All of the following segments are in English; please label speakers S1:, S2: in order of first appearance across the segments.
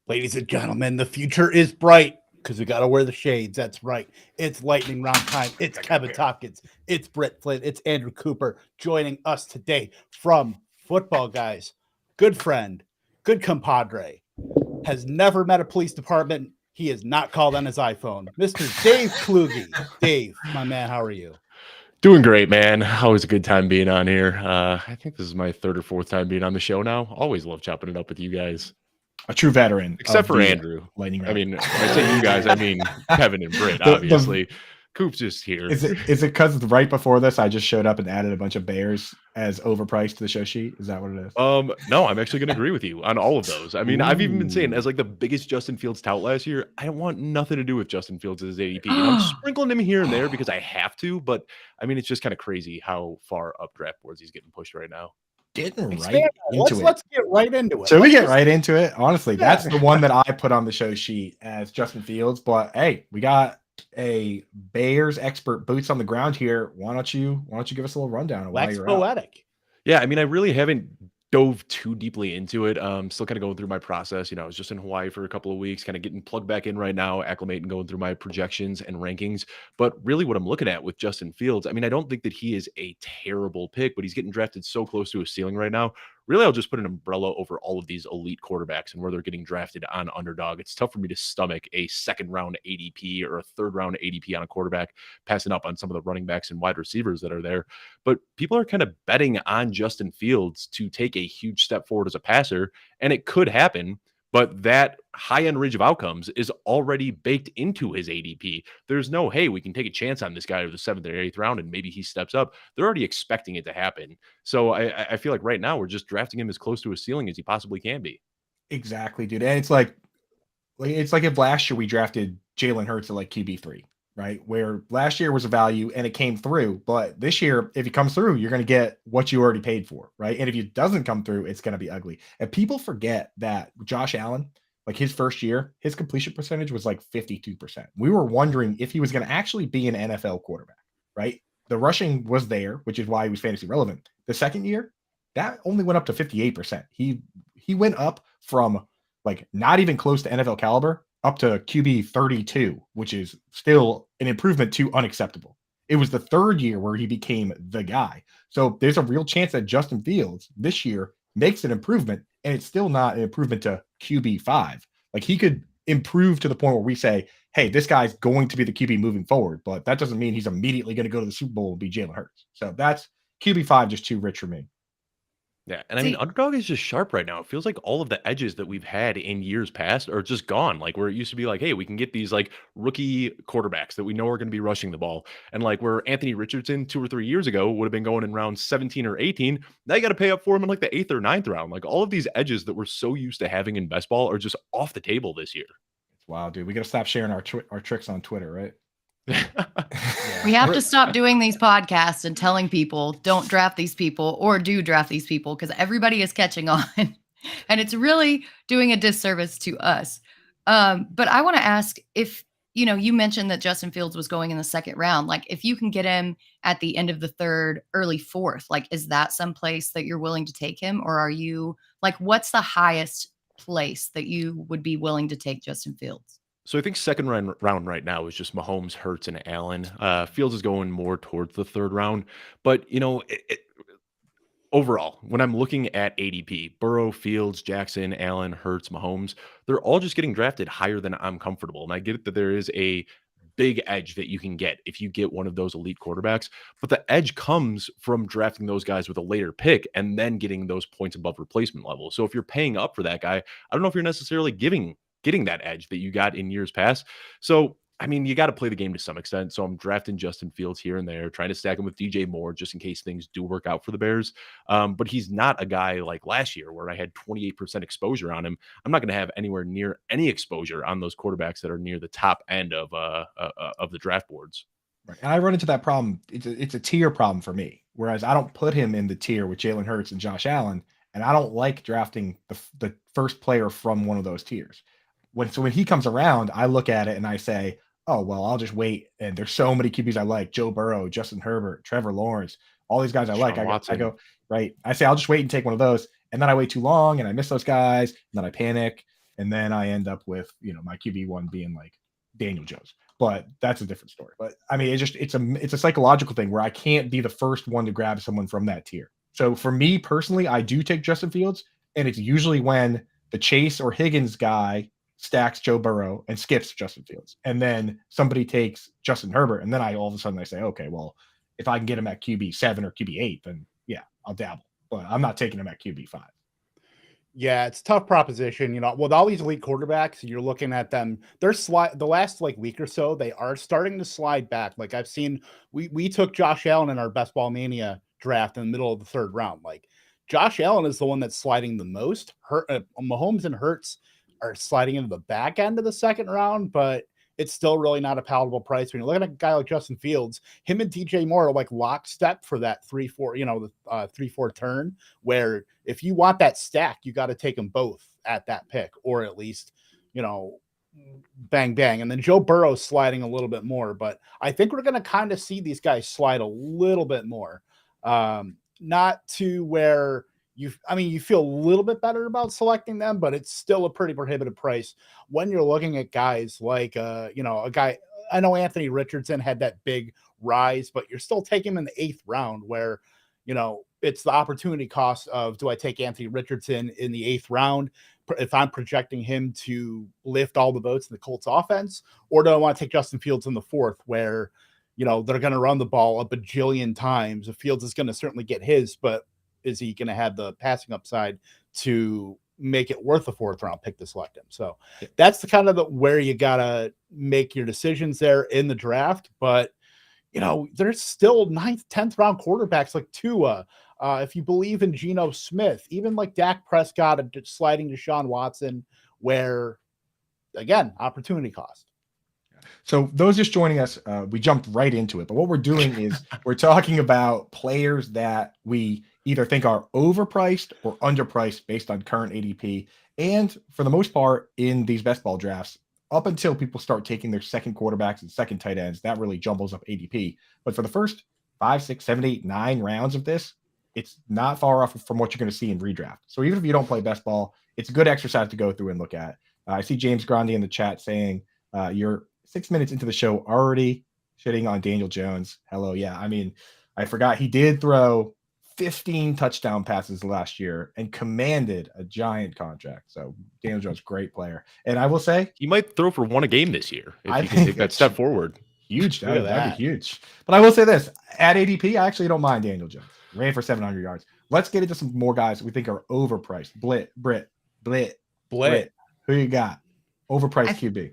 S1: Ladies and gentlemen, the future is bright because we got to wear the shades. That's right. It's lightning round time. It's Kevin Tompkins. It's Britt Flynn. It's Andrew Cooper joining us today from Football Guys. Good friend, good compadre, has never met a police department. He is not called on his iPhone. Mr. Dave Kluge. Dave, my man, how are you?
S2: Doing great, man. Always a good time being on here. I think this is my third or fourth time being on the show now. Always love chopping it up with you guys.
S3: A true veteran.
S2: Except for Andrew.
S3: Lightning round.
S2: I mean, when I say you guys, I mean Kevin and Britt, obviously. Coop's just here.
S3: Is it because right before this I just showed up and added a bunch of Bears as overpriced to the show sheet? Is that what it is?
S2: No, I'm actually going to agree with you on all of those. I mean, I've even been saying as like the biggest Justin Fields tout last year, I don't want nothing to do with Justin Fields as ADP. You know, I'm sprinkling him here and there because I have to, but I mean, it's just kind of crazy how far up draft boards he's getting pushed right now.
S1: Let's get right into it.
S3: So we get right into it. Honestly, that's the one that I put on the show sheet as Justin Fields. But hey, we got a Bears expert, boots on the ground here. Why don't you give us a little rundown of why you're
S1: poetic.
S2: Yeah, I mean, I really haven't dove too deeply into it. Still kind of going through my process. You know, I was just in Hawaii for a couple of weeks, kind of getting plugged back in right now, acclimating, going through my projections and rankings. But really what I'm looking at with Justin Fields, I mean, I don't think that he is a terrible pick, but he's getting drafted so close to his ceiling right now. Really, I'll just put an umbrella over all of these elite quarterbacks and where they're getting drafted on Underdog. It's tough for me to stomach a second round ADP or a third round ADP on a quarterback, passing up on some of the running backs and wide receivers that are there. But people are kind of betting on Justin Fields to take a huge step forward as a passer, and it could happen. But that high-end range of outcomes is already baked into his ADP. There's no, hey, we can take a chance on this guy in the 7th or 8th round and maybe he steps up. They're already expecting it to happen. So I feel like right now we're just drafting him as close to his ceiling as he possibly can be.
S3: Exactly, dude. And it's like if last year we drafted Jalen Hurts at like QB3, right? Where last year was a value and it came through. But this year, if he comes through, you're going to get what you already paid for, right? And if he doesn't come through, it's going to be ugly. And people forget that Josh Allen, like his first year, his completion percentage was like 52%. We were wondering if he was going to actually be an NFL quarterback, right? The rushing was there, which is why he was fantasy relevant. The second year, that only went up to 58%. He went up from like not even close to NFL caliber up to QB 32, which is still an improvement to unacceptable. It was the third year where he became the guy. So there's a real chance that Justin Fields this year makes an improvement, and it's still not an improvement to QB 5. Like he could improve to the point where we say, hey, this guy's going to be the QB moving forward, but that doesn't mean he's immediately going to go to the Super Bowl and be Jalen Hurts. So that's QB 5 just too rich for me.
S2: Yeah, and I mean, Underdog is just sharp right now. It feels like all of the edges that we've had in years past are just gone. Like where it used to be like, hey, we can get these like rookie quarterbacks that we know are going to be rushing the ball. And like where Anthony Richardson 2 or 3 years ago would have been going in round 17 or 18. Now you got to pay up for him in like the 8th or 9th round. Like all of these edges that we're so used to having in best ball are just off the table this year.
S3: It's wild, dude. We got to stop sharing our tricks on Twitter, right?
S4: We have to stop doing these podcasts and telling people don't draft these people or do draft these people because everybody is catching on and it's really doing a disservice to us. But I want to ask if, you mentioned that Justin Fields was going in the 2nd round. Like if you can get him at the end of the 3rd, early 4th, like is that someplace that you're willing to take him? Or are you like, what's the highest place that you would be willing to take Justin Fields?
S2: So I think second round right now is just Mahomes, Hurts, and Allen. Fields is going more towards the 3rd round. But, overall, when I'm looking at ADP, Burrow, Fields, Jackson, Allen, Hurts, Mahomes, they're all just getting drafted higher than I'm comfortable. And I get it that there is a big edge that you can get if you get one of those elite quarterbacks. But the edge comes from drafting those guys with a later pick and then getting those points above replacement level. So if you're paying up for that guy, I don't know if you're necessarily getting that edge that you got in years past. So, I mean, you got to play the game to some extent. So I'm drafting Justin Fields here and there, trying to stack him with DJ Moore just in case things do work out for the Bears. But he's not a guy like last year where I had 28% exposure on him. I'm not going to have anywhere near any exposure on those quarterbacks that are near the top end of the draft boards.
S3: Right. And I run into that problem. It's a tier problem for me, whereas I don't put him in the tier with Jalen Hurts and Josh Allen, and I don't like drafting the first player from one of those tiers. when he comes around, I look at it and I say, oh, well, I'll just wait. And there's so many QBs I like: Joe Burrow, Justin Herbert, Trevor Lawrence, all these guys I like.
S2: Sean
S3: I
S2: Watson.
S3: go, right. I say, I'll just wait and take one of those. And then I wait too long and I miss those guys. And then I panic. And then I end up with, my QB1 being like Daniel Jones. But that's a different story. But I mean, it's a psychological thing where I can't be the first one to grab someone from that tier. So for me personally, I do take Justin Fields, and it's usually when the Chase or Higgins guy stacks Joe Burrow and skips Justin Fields, and then somebody takes Justin Herbert, and then all of a sudden I say, okay, well, if I can get him at QB7 or QB8, then yeah, I'll dabble. But I'm not taking him at QB5.
S1: Yeah, it's a tough proposition. With all these elite quarterbacks, you're looking at them. They're the last week or so, they are starting to slide back. Like I've seen, we took Josh Allen in our Best Ball Mania draft in the middle of the third round. Like Josh Allen is the one that's sliding the most. Mahomes and Hurts are sliding into the back end of the second round, but it's still really not a palatable price. When you're looking at a guy like Justin Fields, him and DJ Moore are like lockstep for that 3-4, the 3-4 turn, where if you want that stack, you got to take them both at that pick, or at least, bang, bang. And then Joe Burrow sliding a little bit more, but I think we're going to kind of see these guys slide a little bit more. Not to where you feel a little bit better about selecting them, but it's still a pretty prohibitive price when you're looking at guys like, a guy, I know Anthony Richardson had that big rise, but you're still taking him in the 8th round where, it's the opportunity cost of, do I take Anthony Richardson in the 8th round if I'm projecting him to lift all the votes in the Colts offense, or do I want to take Justin Fields in the 4th where, they're going to run the ball a bajillion times. Fields is going to certainly get his, but is he going to have the passing upside to make it worth a 4th round pick to select him? So that's the kind of where you got to make your decisions there in the draft. But, there's still 9th, 10th round quarterbacks like Tua. If you believe in Geno Smith, even like Dak Prescott sliding to Deshaun Watson, where, again, opportunity cost.
S3: So those just joining us, we jumped right into it. But what we're doing is we're talking about players that we either think are overpriced or underpriced based on current ADP. And for the most part, in these best ball drafts, up until people start taking their second quarterbacks and second tight ends, that really jumbles up ADP. But for the first 5, 6, 7, 8, 9 rounds of this, it's not far off from what you're going to see in redraft. So even if you don't play best ball, it's a good exercise to go through and look at. I see James Grandi in the chat saying, you're 6 minutes into the show already shitting on Daniel Jones. Hello. Yeah. I mean, I forgot he did throw 15 touchdown passes last year and commanded a giant contract. So Daniel Jones, great player. And I will say
S2: he might throw for 1 a game this year if he can take that step forward.
S3: Huge. That'd be huge. But I will say this, at ADP, I actually don't mind Daniel Jones. Ran for 700 yards. Let's get into some more guys we think are overpriced. Blit. Who you got? Overpriced QB.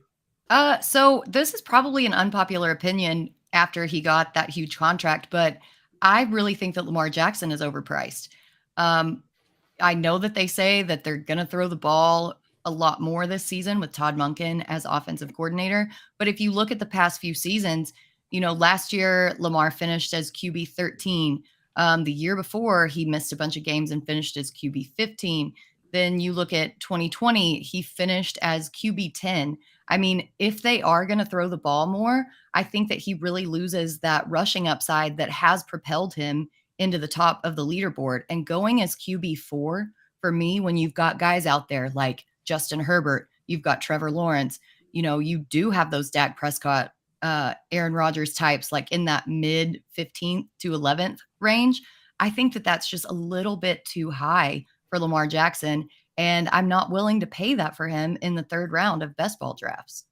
S4: So this is probably an unpopular opinion after he got that huge contract, but I really think that Lamar Jackson is overpriced. I know that they say that they're going to throw the ball a lot more this season with Todd Monken as offensive coordinator. But if you look at the past few seasons, last year, Lamar finished as QB 13. The year before, he missed a bunch of games and finished as QB 15. Then you look at 2020, he finished as QB 10. I mean, if they are going to throw the ball more, I think that he really loses that rushing upside that has propelled him into the top of the leaderboard. And going as QB4, for me, when you've got guys out there like Justin Herbert, you've got Trevor Lawrence, you do have those Dak Prescott, Aaron Rodgers types, like in that mid 15th to 11th range. I think that that's just a little bit too high for Lamar Jackson. And I'm not willing to pay that for him in the 3rd round of best ball drafts.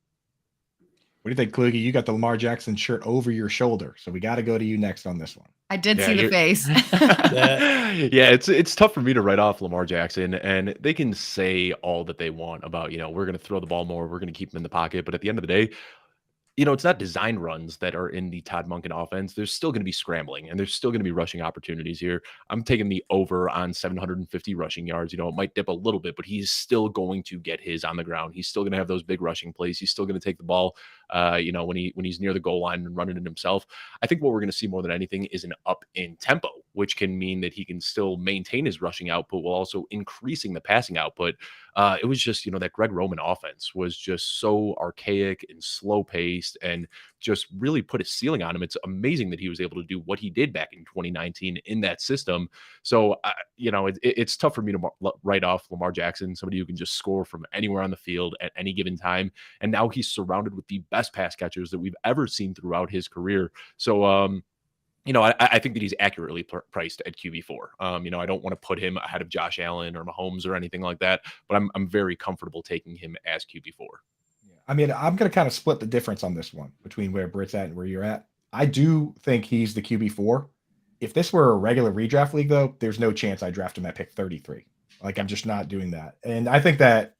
S3: What do you think, Kluge? You got the Lamar Jackson shirt over your shoulder. So we got to go to you next on this one.
S4: I did see the face.
S2: Yeah, it's tough for me to write off Lamar Jackson, and they can say all that they want about, we're going to throw the ball more, we're going to keep him in the pocket. But at the end of the day, it's not design runs that are in the Todd Monken offense. There's still going to be scrambling and there's still going to be rushing opportunities here. I'm taking the over on 750 rushing yards. It might dip a little bit, but he's still going to get his on the ground. He's still going to have those big rushing plays. He's still going to take the ball, when he's near the goal line and running it himself. I think what we're going to see more than anything is an up in tempo, which can mean that he can still maintain his rushing output while also increasing the passing output. It was just, that Greg Roman offense was just so archaic and slow paced and just really put a ceiling on him. It's amazing that he was able to do what he did back in 2019 in that system. So, it's tough for me to write off Lamar Jackson, somebody who can just score from anywhere on the field at any given time. And now he's surrounded with the best pass catchers that we've ever seen throughout his career. So, I think that he's accurately priced at QB4. I don't want to put him ahead of Josh Allen or Mahomes or anything like that, but I'm very comfortable taking him as QB4.
S3: Yeah. I mean, I'm going to kind of split the difference on this one between where Britt's at and where you're at. I do think he's the QB4. If this were a regular redraft league, though, there's no chance I draft him at pick 33. Like, I'm just not doing that. And I think that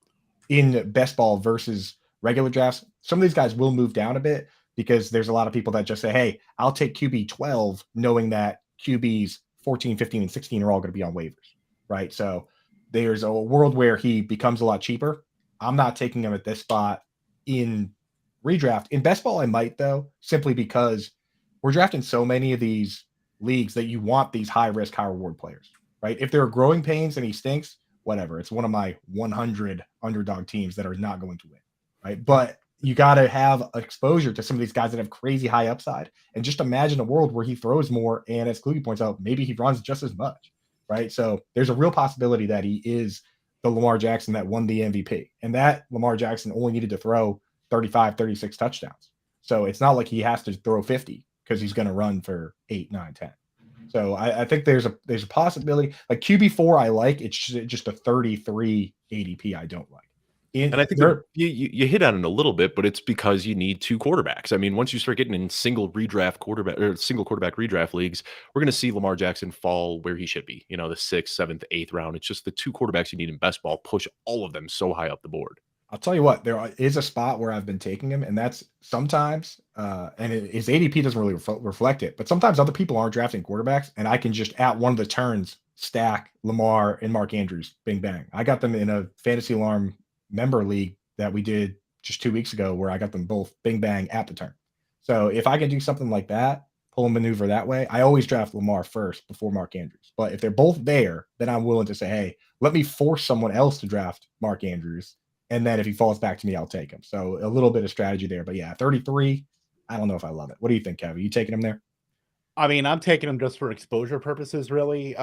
S3: in best ball versus regular drafts, some of these guys will move down a bit, because there's a lot of people that just say, hey, I'll take QB 12, knowing that QBs 14, 15, and 16 are all going to be on waivers, right? So there's a world where he becomes a lot cheaper. I'm not taking him at this spot in redraft. In best ball, I might, though, simply because we're drafting so many of these leagues that you want these high risk, high reward players, right? If there are growing pains and he stinks, whatever. It's one of my 100 underdog teams that are not going to win, right? But you got to have exposure to some of these guys that have crazy high upside, and just imagine a world where he throws more. And as Kluge points out, maybe he runs just as much, right? So there's a real possibility that he is the Lamar Jackson that won the MVP, and that Lamar Jackson only needed to throw 35, 36 touchdowns. So it's not like he has to throw 50 because he's going to run for 8, 9, 10. So I think there's a possibility. Like QB4, I like. It's just a 33 ADP I don't like.
S2: And I think you hit on it a little bit, but it's because you need two quarterbacks. I mean, once you start getting in single quarterback redraft leagues, we're going to see Lamar Jackson fall where he should be. The 6th, 7th, 8th round. It's just the two quarterbacks you need in best ball push all of them so high up the board.
S3: I'll tell you what, there is a spot where I've been taking him, and that's sometimes, his ADP doesn't really reflect it, but sometimes other people aren't drafting quarterbacks, and I can just at one of the turns stack Lamar and Mark Andrews, bing bang. I got them in a Fantasy Alarm member league that we did just 2 weeks ago, where I got them both bing bang at the turn. So if I can do something like that, pull a maneuver that way, I always draft Lamar first before Mark Andrews. But if they're both there, then I'm willing to say, hey, let me force someone else to draft Mark Andrews. And then if he falls back to me, I'll take him. So a little bit of strategy there. But yeah, 33, I don't know if I love it. What do you think, Kevin? You taking him there?
S1: I mean, I'm taking him just for exposure purposes, really.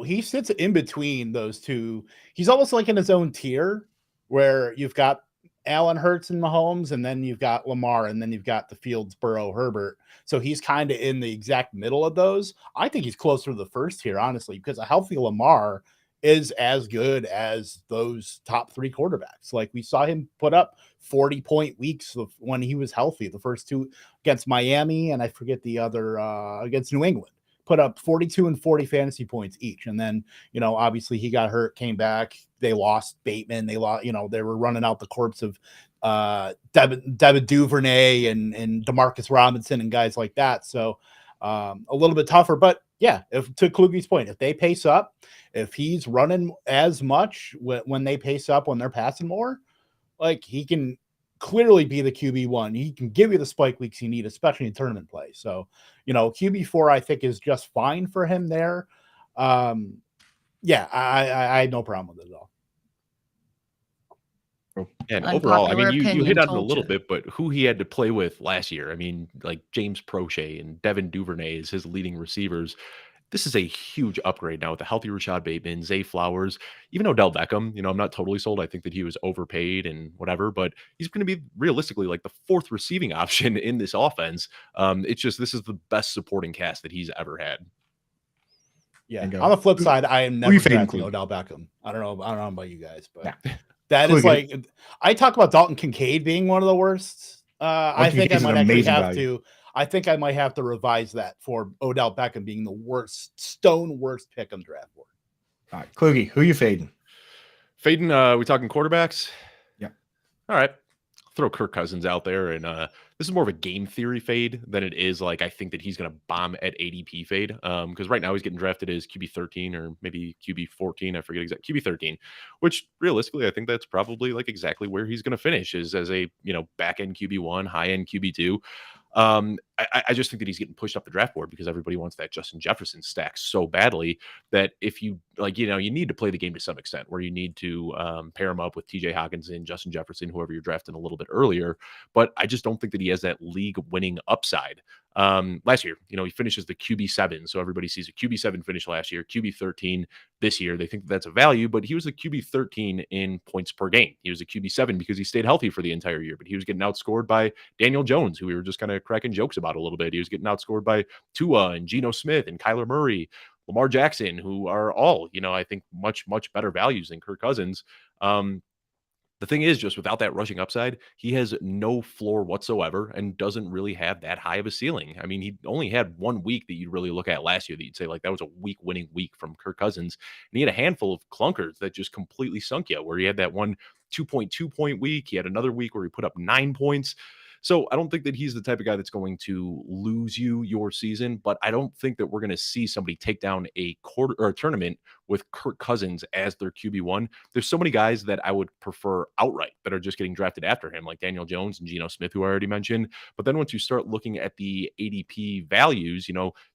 S1: He sits in between those two. He's almost like in his own tier, where you've got Allen, Hurts, and Mahomes, and then you've got Lamar, and then you've got the Fields, Burrow, Herbert. So he's kind of in the exact middle of those. I think he's closer to the first tier, honestly, because a healthy Lamar is as good as those top 3 quarterbacks. Like, we saw him put up 40-point weeks when he was healthy. The first 2 against Miami, and I forget the other against New England, put up 42 and 40 fantasy points each. And then, obviously he got hurt, came back. They lost Bateman. They lost, they were running out the corpse of Devin Duvernay and Demarcus Robinson and guys like that. So a little bit tougher, but yeah, to Kluge's point, if they pace up, if he's running as much when they pace up, when they're passing more, like, he can clearly be the QB1. He can give you the spike weeks you need, especially in tournament play. So, QB4, I think, is just fine for him there. Yeah, I had no problem with it at all.
S2: And overall, I mean, you hit on it a little bit, but who he had to play with last year, I mean, like James Prochet and Devin Duvernay as his leading receivers. This is a huge upgrade now with a healthy Rashad Bateman, Zay Flowers, even Odell Beckham. I'm not totally sold. I think that he was overpaid and whatever, but he's going to be realistically like the 4th receiving option in this offense. It's just, this is the best supporting cast that he's ever had.
S1: Yeah. On the flip side, I am never drafting Odell Beckham. I don't know about you guys, but that is like, I talk about Dalton Kincaid being one of the worst. I think I might actually have to. I think I might have to revise that for Odell Beckham being the worst pick on draft board.
S3: All right, Kluge, who you fading?
S2: Fading, we talking quarterbacks?
S3: Yeah.
S2: All right. throw Kirk Cousins out there, and this is more of a game theory fade than it is like I think that he's going to bomb at ADP fade. Because right now he's getting drafted as QB 13 or maybe QB 14. I forget exactly, QB 13, which realistically I think that's probably like exactly where he's going to finish is as a back end QB 1, high end QB 2. I just think that he's getting pushed up the draft board because everybody wants that Justin Jefferson stack so badly that if you you need to play the game to some extent where you need to pair him up with TJ Hawkinson, Justin Jefferson, whoever you're drafting a little bit earlier. But I just don't think that he has that league winning upside. Last year, he finishes the QB7. So everybody sees a QB7 finish last year, QB13 this year. They think that's a value, but he was a QB13 in points per game. He was a QB7 because he stayed healthy for the entire year, but he was getting outscored by Daniel Jones, who we were just kind of cracking jokes about a little bit. He was getting outscored by Tua and Geno Smith and Kyler Murray, Lamar Jackson, who are all, I think much, much better values than Kirk Cousins. The thing is, just without that rushing upside, he has no floor whatsoever and doesn't really have that high of a ceiling. I mean, he only had 1 week that you'd really look at last year that you'd say, like, that was a week winning week from Kirk Cousins. And he had a handful of clunkers that just completely sunk you, where he had that one 2.2 point week. He had another week where he put up 9 points. So I don't think that he's the type of guy that's going to lose you your season, but I don't think that we're going to see somebody take down a quarter or a tournament with Kirk Cousins as their QB1. There's so many guys that I would prefer outright that are just getting drafted after him, like Daniel Jones and Geno Smith, who I already mentioned. But then once you start looking at the ADP values,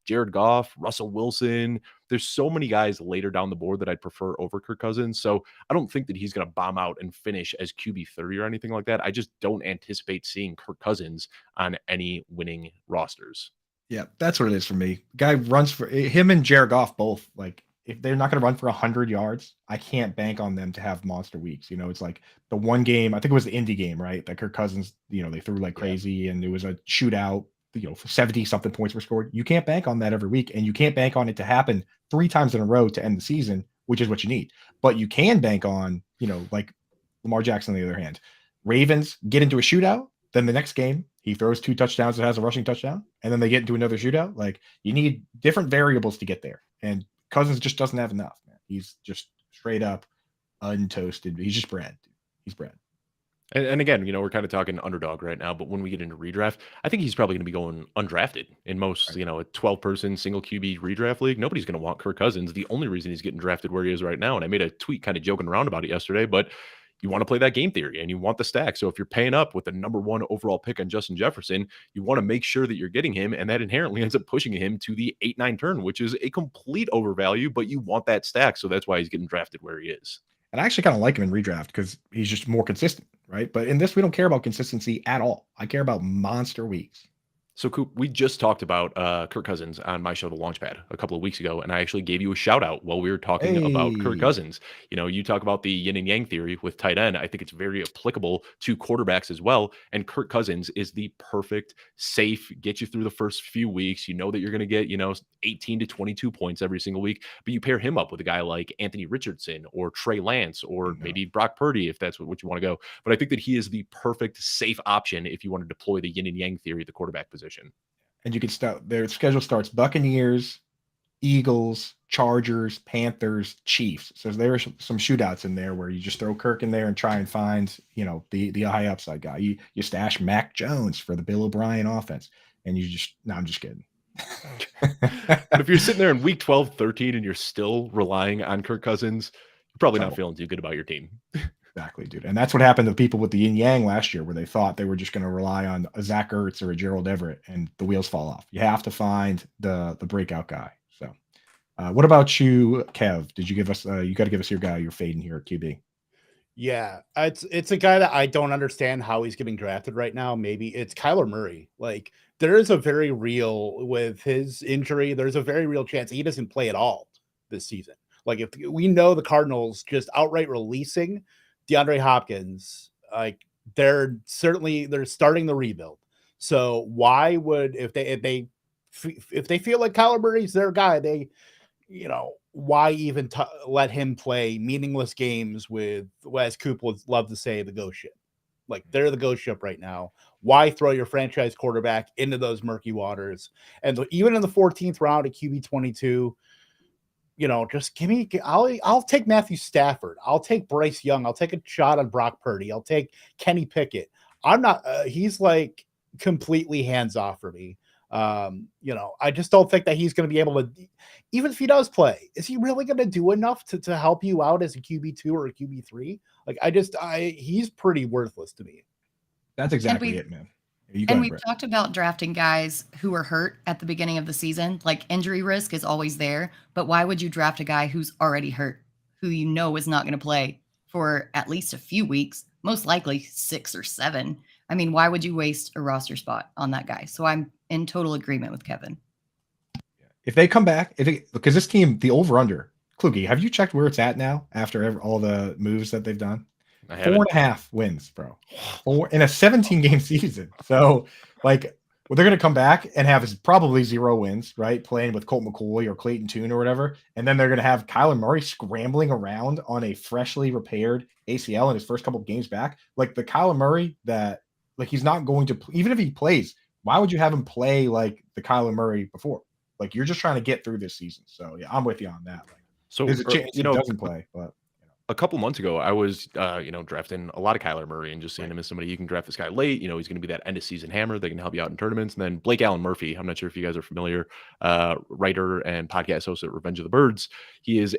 S2: Jared Goff, Russell Wilson, there's so many guys later down the board that I'd prefer over Kirk Cousins. So I don't think that he's going to bomb out and finish as QB 30 or anything like that. I just don't anticipate seeing Kirk Cousins on any winning rosters.
S3: Yeah, that's what it is for me. Guy runs for him and Jared Goff both. Like, if they're not going to run for 100 yards, I can't bank on them to have monster weeks. It's like the one game, I think it was the Indy game, right? That Kirk Cousins, they threw like crazy and it was a shootout, 70 something points were scored. You can't bank on that every week, and you can't bank on it to happen 3 times in a row to end the season, which is what you need. But you can bank on, like Lamar Jackson, on the other hand, Ravens get into a shootout. Then the next game, he throws 2 touchdowns and has a rushing touchdown. And then they get into another shootout. Like, you need different variables to get there. And Cousins just doesn't have enough, man. He's just straight up untoasted. He's just bread. He's bread.
S2: And again, we're kind of talking underdog right now, but when we get into redraft, I think he's probably going to be going undrafted in most, a 12-person single QB redraft league. Nobody's going to want Kirk Cousins. The only reason he's getting drafted where he is right now, and I made a tweet kind of joking around about it yesterday, but you want to play that game theory and you want the stack. So if you're paying up with the number 1 overall pick on Justin Jefferson, you want to make sure that you're getting him, and that inherently ends up pushing him to the 8-9 turn, which is a complete overvalue, but you want that stack. So that's why he's getting drafted where he is.
S3: And I actually kind of like him in redraft because he's just more consistent, right? But in this, we don't care about consistency at all. I care about monster weeks.
S2: So, Coop, we just talked about Kirk Cousins on my show, The Launchpad, a couple of weeks ago, and I actually gave you a shout out while we were talking about Kirk Cousins. You talk about the yin and yang theory with tight end. I think it's very applicable to quarterbacks as well. And Kirk Cousins is the perfect, safe, get you through the first few weeks. You know that you're going to get, 18 to 22 points every single week, but you pair him up with a guy like Anthony Richardson or Trey Lance or maybe Brock Purdy, if that's what you want to go. But I think that he is the perfect, safe option if you want to deploy the yin and yang theory at the quarterback position.
S3: And you can start, their schedule starts Buccaneers, Eagles, Chargers, Panthers, Chiefs. So there are some shootouts in there where you just throw Kirk in there and try and find, the high upside guy. You stash Mac Jones for the Bill O'Brien offense. And I'm just kidding.
S2: But if you're sitting there in week 12, 13, and you're still relying on Kirk Cousins, you're probably not feeling too good about your team.
S3: Exactly, dude. And that's what happened to people with the yin yang last year, where they thought they were just going to rely on a Zach Ertz or a Gerald Everett, and the wheels fall off. You have to find the breakout guy. So, what about you, Kev? Did you give us? You got to give us your guy you're fading here at QB.
S1: Yeah, it's a guy that I don't understand how he's getting drafted right now. Maybe it's Kyler Murray. Like, there is a very real, with his injury, there's a very real chance he doesn't play at all this season. Like, if we know the Cardinals just outright releasing DeAndre Hopkins, like, they're starting the rebuild. So why would, if they feel like Kyler Murray's their guy, why even let him play meaningless games with, as Coop would love to say, the ghost ship? Like, they're the ghost ship right now. Why throw your franchise quarterback into those murky waters? And even in the 14th round at QB 22, just give me, I'll take Matthew Stafford. I'll take Bryce Young. I'll take a shot on Brock Purdy. I'll take Kenny Pickett. I'm not. He's like completely hands off for me. I just don't think that he's going to be able to. Even if he does play, is he really going to do enough to help you out as a QB2 or a QB3? Like, he's pretty worthless to me.
S3: That's exactly it, man.
S4: We've talked about drafting guys who are hurt at the beginning of the season. Like, injury risk is always there, but why would you draft a guy who's already hurt, who you know is not going to play for at least a few weeks, most likely 6 or 7? I mean, why would you waste a roster spot on that guy? So I'm in total agreement with Kevin.
S3: If they come back, because this team, the over-under, Kluge, have you checked where it's at now after all the moves that they've done? 4.5 wins, bro. 4 in a 17-game season. So, like, they're going to come back and have probably 0 wins, right? Playing with Colt McCoy or Clayton Tune or whatever. And then they're going to have Kyler Murray scrambling around on a freshly repaired ACL in his first couple of games back. Like, the Kyler Murray that, like, he's not going to, even if he plays, why would you have him play like the Kyler Murray before? Like, you're just trying to get through this season. So, yeah, I'm with you on that. Like,
S2: so
S3: there's a chance he doesn't play, but.
S2: A couple months ago, I was, drafting a lot of Kyler Murray and just seeing him as somebody you can draft this guy late. He's going to be that end of season hammer that can help you out in tournaments. And then Blake Allen Murphy, I'm not sure if you guys are familiar, writer and podcast host at Revenge of the Birds. He's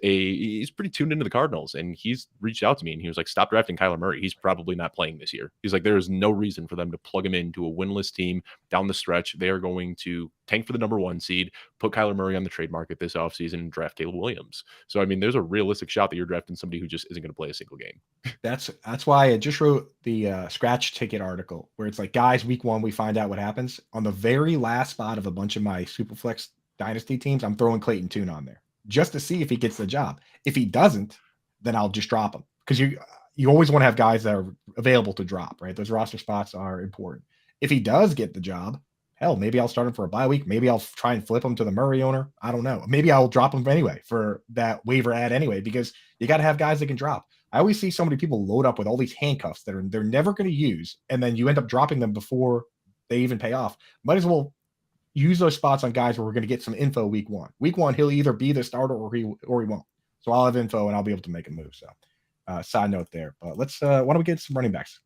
S2: pretty tuned into the Cardinals, and he's reached out to me and he was like, stop drafting Kyler Murray. He's probably not playing this year. He's like, there is no reason for them to plug him into a winless team down the stretch. They are going to tank for the number 1 seed, put Kyler Murray on the trade market this offseason, and draft Caleb Williams. So, I mean, there's a realistic shot that you're drafting somebody who just isn't going to play a single game.
S3: That's why I just wrote the scratch ticket article where it's like, guys, week 1, we find out what happens. On the very last spot of a bunch of my Superflex dynasty teams, I'm throwing Clayton Tune on there just to see if he gets the job. If he doesn't, then I'll just drop him, because you always want to have guys that are available to drop, right? Those roster spots are important. If he does get the job, hell, maybe I'll start him for a bye week. Maybe I'll try and flip him to the Murray owner. I don't know. Maybe I'll drop him anyway for that waiver ad anyway, because you got to have guys that can drop. I always see so many people load up with all these handcuffs that they're never going to use, and then you end up dropping them before they even pay off. Might as well use those spots on guys where we're going to get some info week 1. Week 1, he'll either be the starter or he won't. So I'll have info and I'll be able to make a move. So side note there. But let's why don't we get some running backs?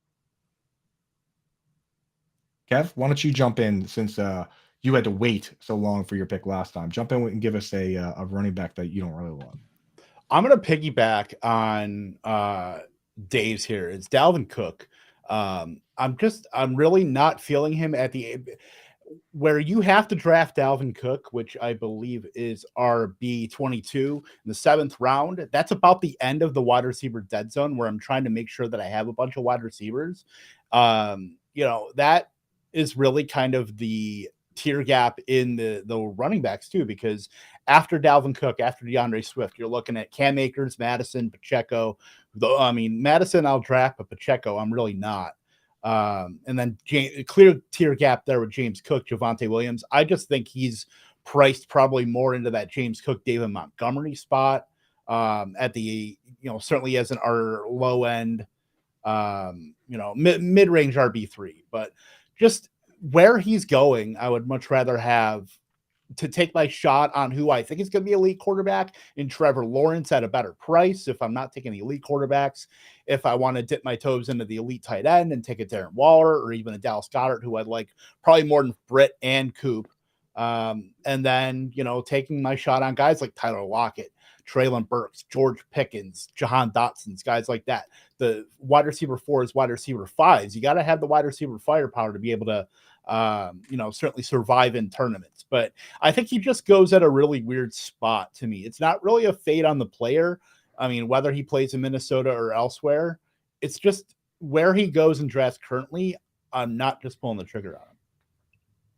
S3: Kev, why don't you jump in, since you had to wait so long for your pick last time? Jump in and give us a running back that you don't really love.
S1: I'm going to piggyback on Dave's here. It's Dalvin Cook. I'm really not feeling him at the where you have to draft Dalvin Cook, which I believe is RB22 in the 7th round. That's about the end of the wide receiver dead zone, where I'm trying to make sure that I have a bunch of wide receivers. That is really kind of the tier gap in the running backs too, because after Dalvin Cook, after DeAndre Swift, you're looking at Cam Akers, Madison, Pacheco. Madison I'll draft, but Pacheco I'm really not. And then clear tier gap there with James Cook, Javonte Williams. I just think he's priced probably more into that James Cook, David Montgomery spot at the, certainly as our low end, mid-range RB3. But just where he's going, I would much rather have to take my shot on who I think is going to be elite quarterback in Trevor Lawrence at a better price. If I'm not taking the elite quarterbacks, if I want to dip my toes into the elite tight end and take a Darren Waller or even a Dallas Goedert, who I'd like probably more than Britt and Coop. And then, taking my shot on guys like Tyler Lockett, Treylon Burks, George Pickens, Jahan Dotson's, guys like that. The wide receiver 4s, wide receiver 5s. You got to have the wide receiver firepower to be able to, certainly survive in tournaments. But I think he just goes at a really weird spot to me. It's not really a fade on the player. I mean, whether he plays in Minnesota or elsewhere, it's just where he goes in drafts currently. I'm not just pulling the trigger on him.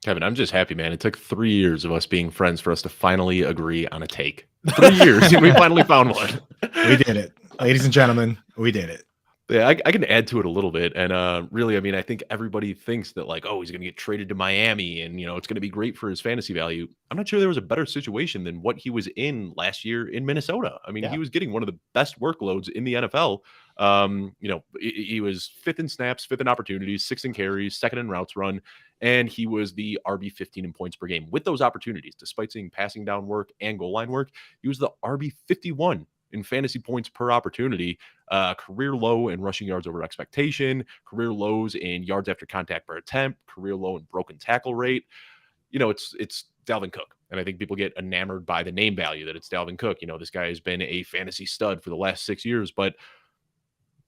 S2: Kevin, I'm just happy, man. It took 3 years of us being friends for us to finally agree on a take. 3 years, and we finally found one.
S3: We did it. Ladies and gentlemen, we did it.
S2: Yeah, I can add to it a little bit. And really, I think everybody thinks that he's going to get traded to Miami and, it's going to be great for his fantasy value. I'm not sure there was a better situation than what he was in last year in Minnesota. He was getting one of the best workloads in the NFL. He was 5th in snaps, 5th in opportunities, 6th in carries, 2nd in routes run. And he was the RB15 in points per game with those opportunities. Despite seeing passing down work and goal line work, he was the RB51 in fantasy points per opportunity, career low in rushing yards over expectation, career lows in yards after contact per attempt, career low in broken tackle rate. It's Dalvin Cook. And I think people get enamored by the name value that it's Dalvin Cook. This guy has been a fantasy stud for the last 6 years, but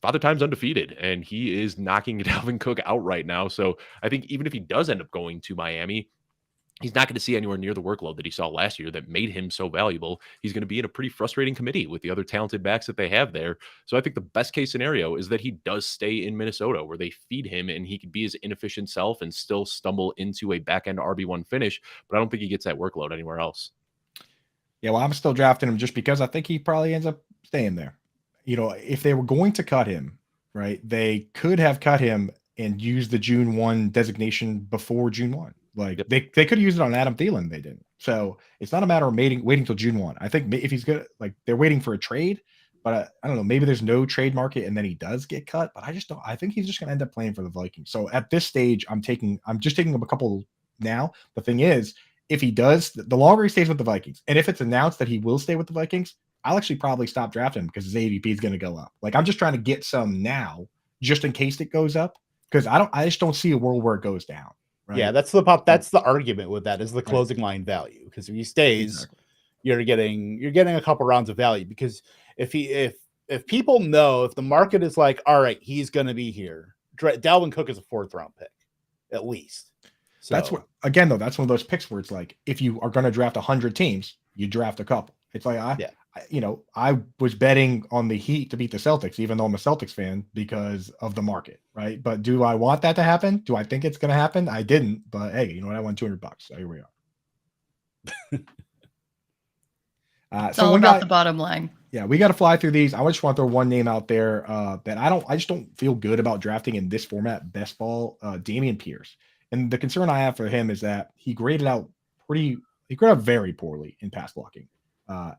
S2: Father Time's undefeated, and he is knocking Dalvin Cook out right now. So I think even if he does end up going to Miami, he's not going to see anywhere near the workload that he saw last year that made him so valuable. He's going to be in a pretty frustrating committee with the other talented backs that they have there. So I think the best case scenario is that he does stay in Minnesota, where they feed him and he could be his inefficient self and still stumble into a back-end RB1 finish. But I don't think he gets that workload anywhere else.
S3: Yeah, well, I'm still drafting him just because I think he probably ends up staying there. If they were going to cut him, right, they could have cut him and used the June 1 designation before June 1. Like they could have used it on Adam Thielen. They didn't. So it's not a matter of waiting till June 1. I think if he's good, like they're waiting for a trade, but I don't know, maybe there's no trade market and then he does get cut, but I think he's just going to end up playing for the Vikings. So at this stage, I'm just taking him a couple now. The thing is, if he does, the longer he stays with the Vikings, and if it's announced that he will stay with the Vikings, I'll actually probably stop drafting him because his ADP is going to go up. Like I'm just trying to get some now just in case it goes up, because I just don't see a world where it goes down. Right?
S1: Yeah, that's the argument with that is the closing line value. Because if he stays, you're getting a couple rounds of value. Because if people know, if the market is like, all right, he's going to be here, Dalvin Cook is a 4th round pick, at least. So
S3: that's one of those picks where it's like, if you are going to draft 100 teams, you draft a couple. It's like I was betting on the Heat to beat the Celtics, even though I'm a Celtics fan, because of the market, right? But do I want that to happen? Do I think it's going to happen? I didn't, but hey, you know what? I won $200. So here we are.
S4: It's all about the bottom line.
S3: Yeah, we got to fly through these. I just want to throw one name out there that I just don't feel good about drafting in this format, best ball, Dameon Pierce. And the concern I have for him is that he graded out very poorly in pass blocking.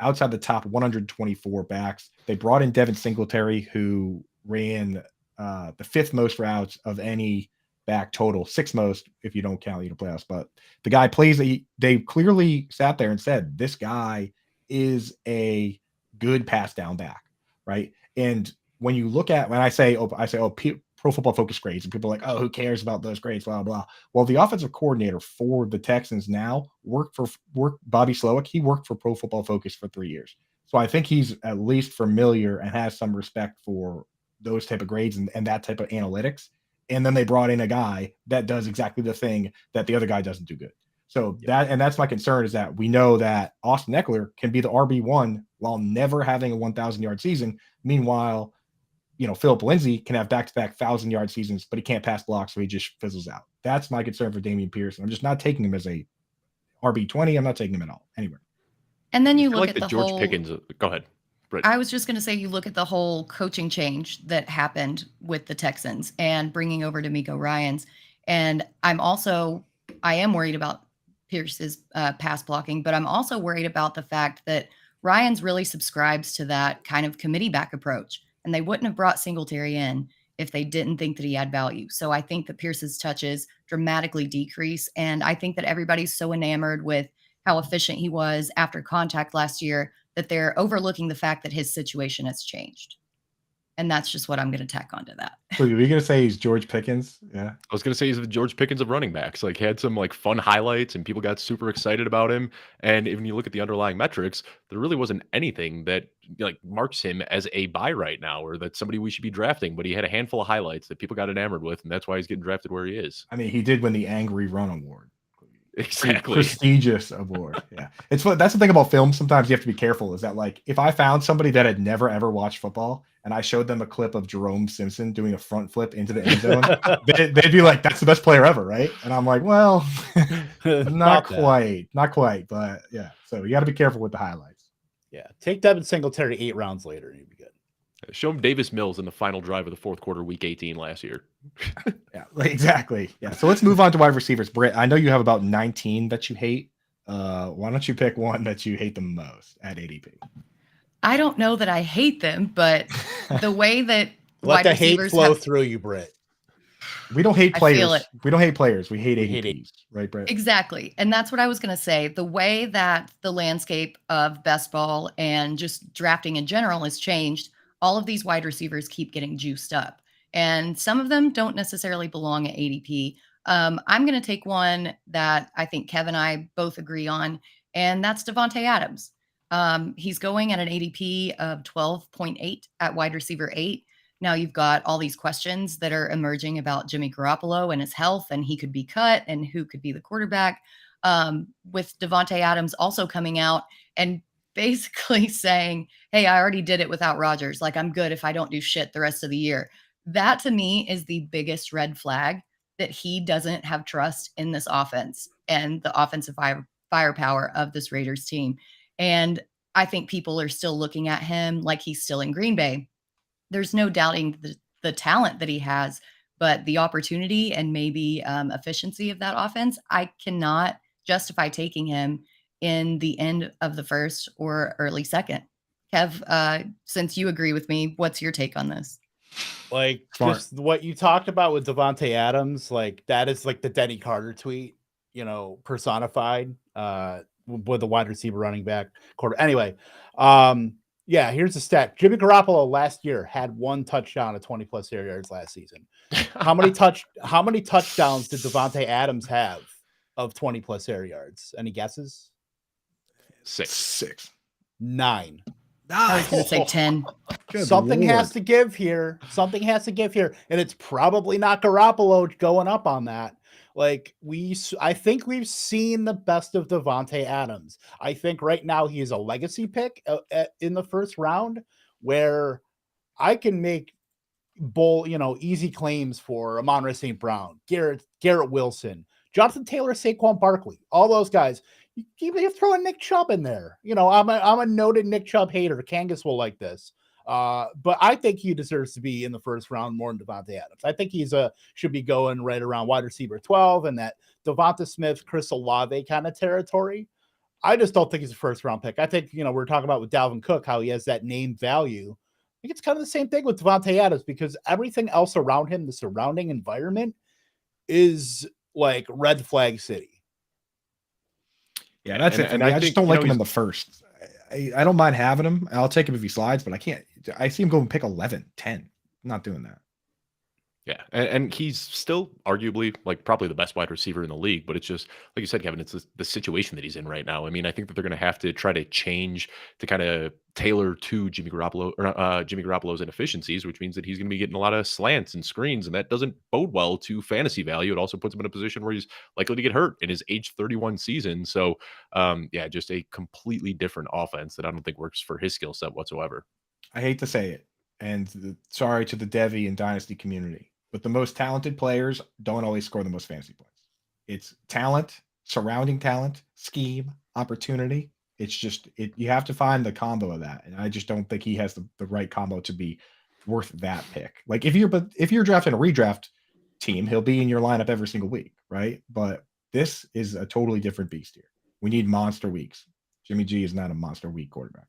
S3: Outside the top 124 backs, they brought in Devin Singletary, who ran the 5th most routes of any back total, 6th most if you don't count playoffs. But the guy plays. They clearly sat there and said this guy is a good pass down back, right? And when you look at Pro Football Focus grades, and people are like, oh, who cares about those grades, blah, blah. Well, the offensive coordinator for the Texans now worked Bobby Slowick. He worked for Pro Football Focus for 3 years. So I think he's at least familiar and has some respect for those type of grades and that type of analytics. And then they brought in a guy that does exactly the thing that the other guy doesn't do good. So that's my concern, is that we know that Austin Eckler can be the RB1 while never having a 1,000-yard season. Meanwhile, Philip Lindsay can have back-to-back 1,000-yard seasons, but he can't pass blocks, so he just fizzles out. That's my concern for Dameon Pierce. I'm just not taking him as a RB20. I'm not taking him at all, anywhere.
S4: And then you look at
S2: the George Pickens. Go ahead, Britt.
S4: I was just going to say, you look at the whole coaching change that happened with the Texans and bringing over D'Amico Ryans. And I am worried about Pierce's pass blocking, but I'm also worried about the fact that Ryans really subscribes to that kind of committee back approach. And they wouldn't have brought Singletary in if they didn't think that he had value. So I think that Pierce's touches dramatically decrease. And I think that everybody's so enamored with how efficient he was after contact last year that they're overlooking the fact that his situation has changed. And that's just what I'm going to tack onto that.
S3: So are we going to say he's George Pickens? Yeah.
S2: I was going to say he's the George Pickens of running backs. Like, had some fun highlights and people got super excited about him. And when you look at the underlying metrics, there really wasn't anything that marks him as a buy right now, or that somebody we should be drafting. But he had a handful of highlights that people got enamored with, and that's why he's getting drafted where he is.
S3: I mean, he did win the Angry Run Award.
S2: Exactly.
S3: Prestigious award. Yeah. That's the thing about film. Sometimes you have to be careful, is that if I found somebody that had never ever watched football and I showed them a clip of Jerome Simpson doing a front flip into the end zone, they'd be like, that's the best player ever, right? And I'm like, well, not quite, but yeah. So you got to be careful with the highlights.
S1: Yeah. Take Devin Singletary 8 rounds later and you'd be good.
S2: Show him Davis Mills in the final drive of the 4th quarter, week 18 last year.
S3: Yeah, exactly. Yeah. So let's move on to wide receivers. Britt, I know you have about 19 that you hate. Why don't you pick one that you hate the most at ADP?
S4: I don't know that I hate them, but the way that
S1: let the hate flow through you, Britt.
S3: We don't hate
S4: I feel
S3: players.
S4: it.
S3: We don't hate players. We hate
S1: We hate
S3: ADPs, right, Brett?
S4: Exactly. And that's what I was going to say. The way that the landscape of best ball and just drafting in general has changed, all of these wide receivers keep getting juiced up. And some of them don't necessarily belong at ADP. I'm going to take one that I think Kev and I both agree on, and that's Devontae Adams. He's going at an ADP of 12.8 at wide receiver 8. Now you've got all these questions that are emerging about Jimmy Garoppolo and his health, and he could be cut, and who could be the quarterback. With Devontae Adams also coming out and basically saying, "Hey, I already did it without Rodgers. Like, I'm good if I don't do shit the rest of the year." That to me is the biggest red flag, that he doesn't have trust in this offense and the offensive firepower of this Raiders team. And I think people are still looking at him like he's still in Green Bay. There's no doubting the talent that he has, but the opportunity and maybe efficiency of that offense, I cannot justify taking him in the end of the first or early second. Kev, since you agree with me, what's your take on this?
S1: Like,
S3: Smart.
S1: just what you talked about with Devontae Adams, like that is like the Denny Carter tweet, personified with the wide receiver, running back, quarter. Anyway, yeah, here's the stat. Jimmy Garoppolo last year had 1 touchdown at 20+ air yards last season. How many touchdowns did Devontae Adams have of 20+ air yards? Any guesses?
S2: 6.
S1: 9.
S4: I was going to say 10.
S3: Good
S1: Something
S3: Lord.
S1: has to give here. Something has to give here, and it's probably not Garoppolo going up on that. Like, I think we've seen the best of Devontae Adams. I think right now he is a legacy pick in the first round, where I can make easy claims for Amon-Ra St. Brown, Garrett Wilson, Jonathan Taylor, Saquon Barkley, all those guys. You throw a Nick Chubb in there. I'm a noted Nick Chubb hater. Kangas will like this. But I think he deserves to be in the first round more than Devontae Adams. I think should be going right around wide receiver 12 and that Devonta Smith, Chris Olave kind of territory. I just don't think he's a first round pick. I think, we're talking about with Dalvin Cook, how he has that name value. I think it's kind of the same thing with Devontae Adams, because everything else around him, the surrounding environment, is like red flag city.
S3: Yeah, that's it for me. I just don't like him in the first. I don't mind having him. I'll take him if he slides, but I can't. I see him go and pick 11, 10. I'm not doing that.
S2: Yeah, and he's still arguably probably the best wide receiver in the league, but it's just like you said, Kevin, it's the situation that he's in right now. I mean, I think that they're going to have to try to change to kind of tailor to Jimmy Garoppolo or Jimmy Garoppolo's inefficiencies, which means that he's going to be getting a lot of slants and screens, and that doesn't bode well to fantasy value. It also puts him in a position where he's likely to get hurt in his age 31 season. So, yeah, just a completely different offense that I don't think works for his skill set whatsoever.
S3: I hate to say it, and sorry to the Devy and Dynasty community, but the most talented players don't always score the most fantasy points. It's talent, surrounding talent, scheme, opportunity. It's just you have to find the combo of that, and I just don't think he has the right combo to be worth that pick. Like if you're drafting a redraft team, he'll be in your lineup every single week, right? But this is a totally different beast here. We need monster weeks. Jimmy G is not a monster week quarterback.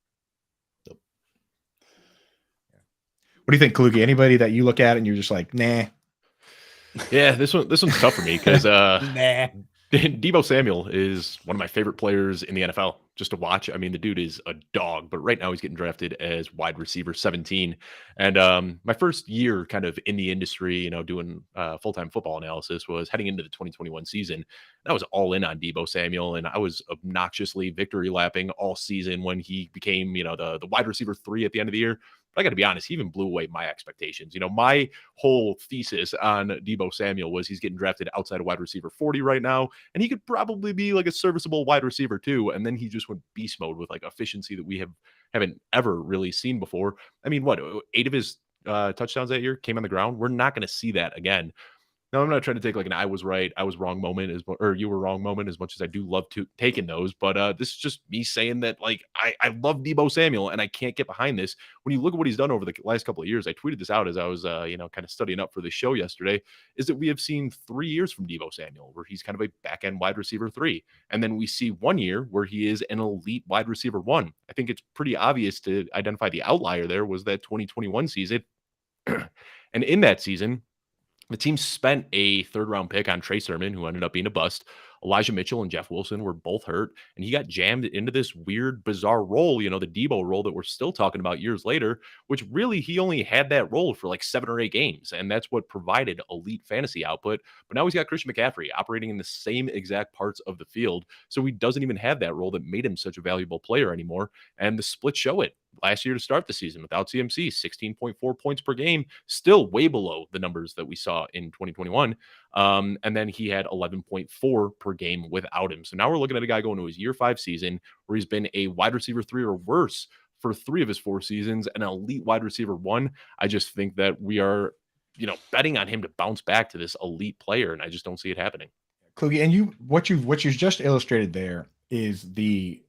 S3: What do you think, Kluge? Anybody that you look at and you're just like, nah?
S2: Yeah, this one's tough for me because
S1: Nah.
S2: Deebo Samuel is one of my favorite players in the NFL just to watch. I mean, the dude is a dog, but right now he's getting drafted as wide receiver 17. And my first year kind of in the industry, doing full-time football analysis was heading into the 2021 season. I was all in on Deebo Samuel, and I was obnoxiously victory lapping all season when he became, the wide receiver 3 at the end of the year. But I got to be honest, he even blew away my expectations. My whole thesis on Deebo Samuel was he's getting drafted outside of wide receiver 40 right now, and he could probably be like a serviceable wide receiver too. And then he just went beast mode with efficiency that we haven't ever really seen before. I mean, 8 of his touchdowns that year came on the ground. We're not going to see that again. Now, I'm not trying to take an I was right, I was wrong moment, or you were wrong moment, as much as I do love taking those. But this is just me saying that, I love Deebo Samuel, and I can't get behind this. When you look at what he's done over the last couple of years, I tweeted this out as I was, kind of studying up for the show yesterday, is that we have seen 3 years from Deebo Samuel where he's kind of a back-end wide receiver 3. And then we see 1 year where he is an elite wide receiver 1. I think it's pretty obvious to identify the outlier there was that 2021 season. And in that season, The team spent a third-round pick on Trey Sermon, who ended up being a bust. Elijah Mitchell and Jeff Wilson were both hurt, and he got jammed into this weird, bizarre role, the Debo role that we're still talking about years later, which really he only had that role for like 7 or 8 games, and that's what provided elite fantasy output. But now he's got Christian McCaffrey operating in the same exact parts of the field, so he doesn't even have that role that made him such a valuable player anymore, and the splits show it. Last year to start the season without CMC, 16.4 points per game, still way below the numbers that we saw in 2021. And then he had 11.4 per game without him. So now we're looking at a guy going to his year 5 season where he's been a wide receiver 3 or worse for 3 of his 4 seasons and an elite wide receiver 1. I just think that we are, betting on him to bounce back to this elite player, and I just don't see it happening.
S3: Kluge, and what you've just illustrated there is the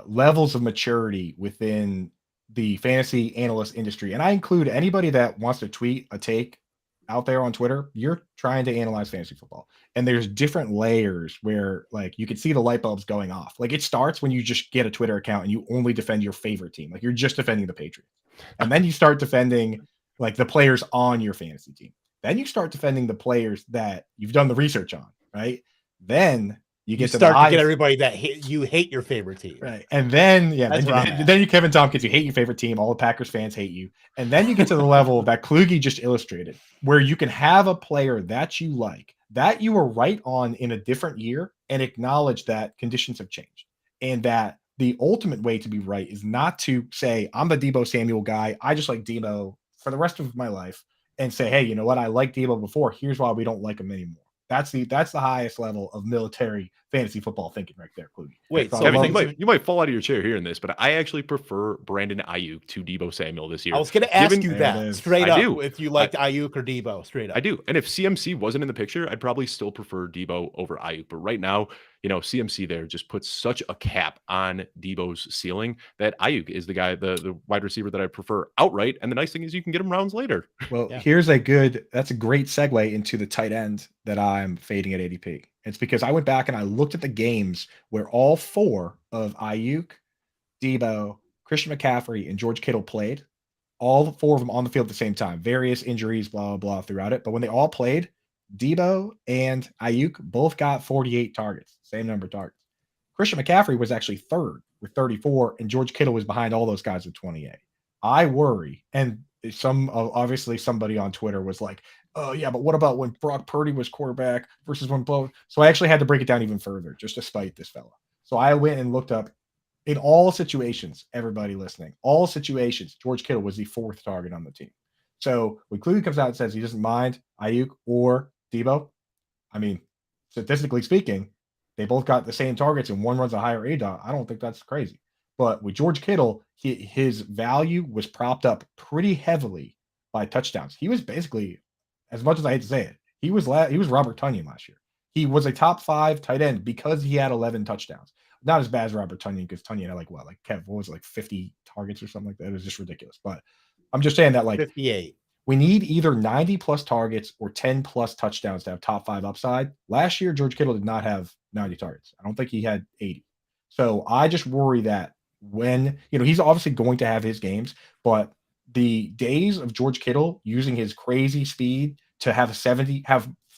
S3: levels of maturity within the fantasy analyst industry. And I include anybody that wants to tweet a take out there on Twitter. You're trying to analyze fantasy football, and there's different layers where like you can see the light bulbs going off. Like it starts when you just get a Twitter account and you only defend your favorite team. Like you're just defending the Patriots. And then you start defending like the players on your fantasy team. Then you start defending the players that you've done the research on, right? Then you get
S1: start to get everybody that you hate your favorite team,
S3: right? And then then you Kevin Tompkins, you hate your favorite team. All the Packers fans hate you, and then you get to the level that Kluge just illustrated, where you can have a player that you like, that you were right on in a different year, and acknowledge that conditions have changed, and that the ultimate way to be right is not to say I'm the Deebo Samuel guy. I just like Deebo for the rest of my life, and say, hey, you know what? I liked Deebo before. Here's why we don't like him anymore. That's the highest level of military fantasy football thinking right there, Kluge.
S2: Wait, Kevin, you might fall out of your chair hearing this, but I actually prefer Brandon Ayuk to Deebo Samuel this year.
S1: I was going to ask you that straight up, if you liked Ayuk or Deebo, straight up.
S2: I do, and if CMC wasn't in the picture, I'd probably still prefer Deebo over Ayuk. But right now, CMC there just puts such a cap on Deebo's ceiling that Ayuk is the guy, the wide receiver that I prefer outright. And the nice thing is you can get him rounds later.
S3: Well, that's a great segue into the tight end that I'm fading at ADP. It's because I went back and I looked at the games where all 4 of Ayuk, Deebo, Christian McCaffrey, and George Kittle played. All 4 of them on the field at the same time. Various injuries, blah, blah, blah throughout it. But when they all played, Deebo and Ayuk both got 48 targets, same number of targets. Christian McCaffrey was actually 3rd with 34, and George Kittle was behind all those guys with 28. I worry, and obviously somebody on Twitter was like, oh yeah, but what about when Brock Purdy was quarterback versus when Bo? So I actually had to break it down even further just to spite this fella. So I went and looked up in all situations, everybody listening, all situations, George Kittle was the 4th target on the team. So when Kluge comes out and says he doesn't mind Ayuk or Deebo, I mean, statistically speaking, they both got the same targets and one runs a higher ADOT. I don't think that's crazy. But with George Kittle, his value was propped up pretty heavily by touchdowns. He was basically, as much as I hate to say it, he was Robert Tonyan last year. He was a top 5 tight end because he had 11 touchdowns. Not as bad as Robert Tonyan, because Tonyan had 50 targets or something like that. It was just ridiculous. But I'm just saying that
S1: 58.
S3: We need either 90 plus targets or 10 plus touchdowns to have top 5 upside. Last year, George Kittle did not have 90 targets. I don't think he had 80. So I just worry that when, he's obviously going to have his games, but the days of George Kittle using his crazy speed to have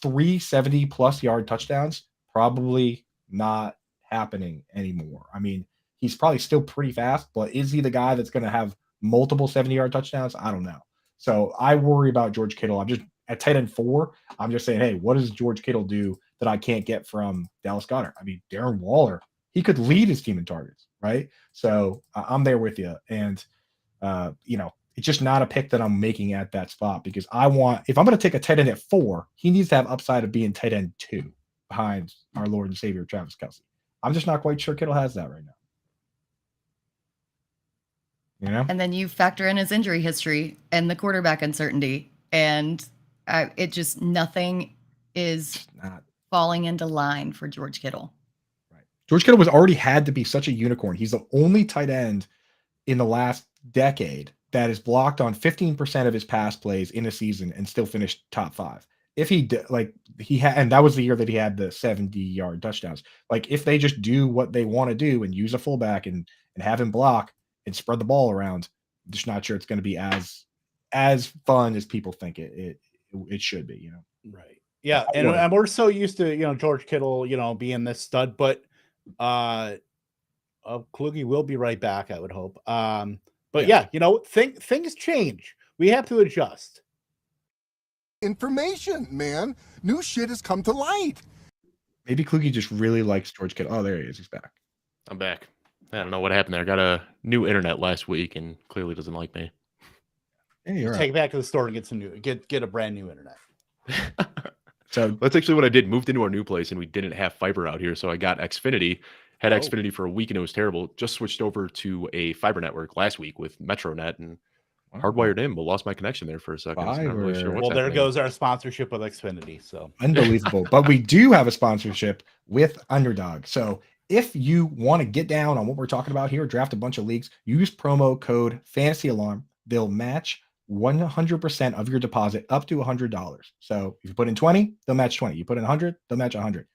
S3: 3 70 plus yard touchdowns, probably not happening anymore. I mean, he's probably still pretty fast, but is he the guy that's going to have multiple 70-yard touchdowns? I don't know. So I worry about George Kittle. I'm just at tight end 4. I'm just saying, hey, what does George Kittle do that I can't get from Dallas Goedert? I mean, Darren Waller, he could lead his team in targets, right? So I'm there with you. And, it's just not a pick that I'm making at that spot, because if I'm going to take a tight end at 4, he needs to have upside of being tight end 2 behind our Lord and Savior, Travis Kelce. I'm just not quite sure Kittle has that right now.
S4: And then you factor in his injury history and the quarterback uncertainty, and nothing is falling into line for George Kittle.
S3: Right. George Kittle was already had to be such a unicorn. He's the only tight end in the last decade that is blocked on 15% of his pass plays in a season and still finished top 5. If he and that was the year that he had the 70-yard touchdowns. Like, if they just do what they want to do and use a fullback and have him block and spread the ball around, I'm just not sure it's going to be as fun as people think it it should be,
S1: Right. Yeah, and we're so used to George Kittle being this stud, but Kluge will be right back, I would hope. But yeah, things change. We have to adjust.
S5: Information, man. New shit has come to light.
S3: Maybe Kluge just really likes George Kittle. Oh, there he is. He's back.
S2: I'm back. I don't know what happened there. I got a new internet last week and clearly doesn't like me.
S3: Hey, you're
S1: Take it back to the store and get a brand new internet.
S2: So that's actually what I did. Moved into our new place and we didn't have fiber out here, so I got Xfinity. Had Xfinity for a week and it was terrible. Just switched over to a fiber network last week with MetroNet and hardwired in, but lost my connection there for a second. So I'm not really sure what's
S1: there
S2: happening.
S1: goes our sponsorship with Xfinity. So
S3: unbelievable. But we do have a sponsorship with Underdog. So if you want to get down on what we're talking about here, draft a bunch of leagues, use promo code Fantasy Alarm. They'll match 100% of your deposit up to $100. So if you put in 20, they'll match 20. You put in 100, they'll match 100.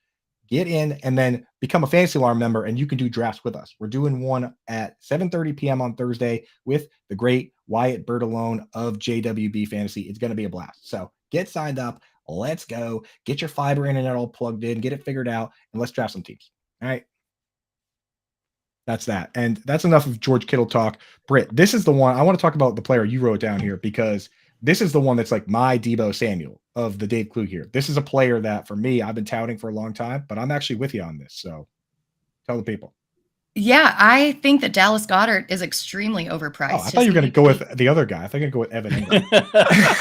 S3: Get in and then become a Fantasy Alarm member, and you can do drafts with us. We're doing one at 7:30 p.m. on Thursday with the great Wyatt Bertalone of JWB Fantasy. It's going to be a blast. So get signed up. Let's go. Get your fiber internet all plugged in. Get it figured out, and let's draft some teams. All right. That's that. And that's enough of George Kittle talk. Britt, this is the one I want to talk about, the player you wrote down here, because this is the one that's like my Deebo Samuel of the Dave Kluge here. This is a player that for me, I've been touting for a long time, but I'm actually with you on this. So tell the people.
S4: Yeah, I think that Dallas Goedert is extremely overpriced.
S3: Oh, I thought you were going to go with the other guy. I thought you were going to go with Evan Ingram.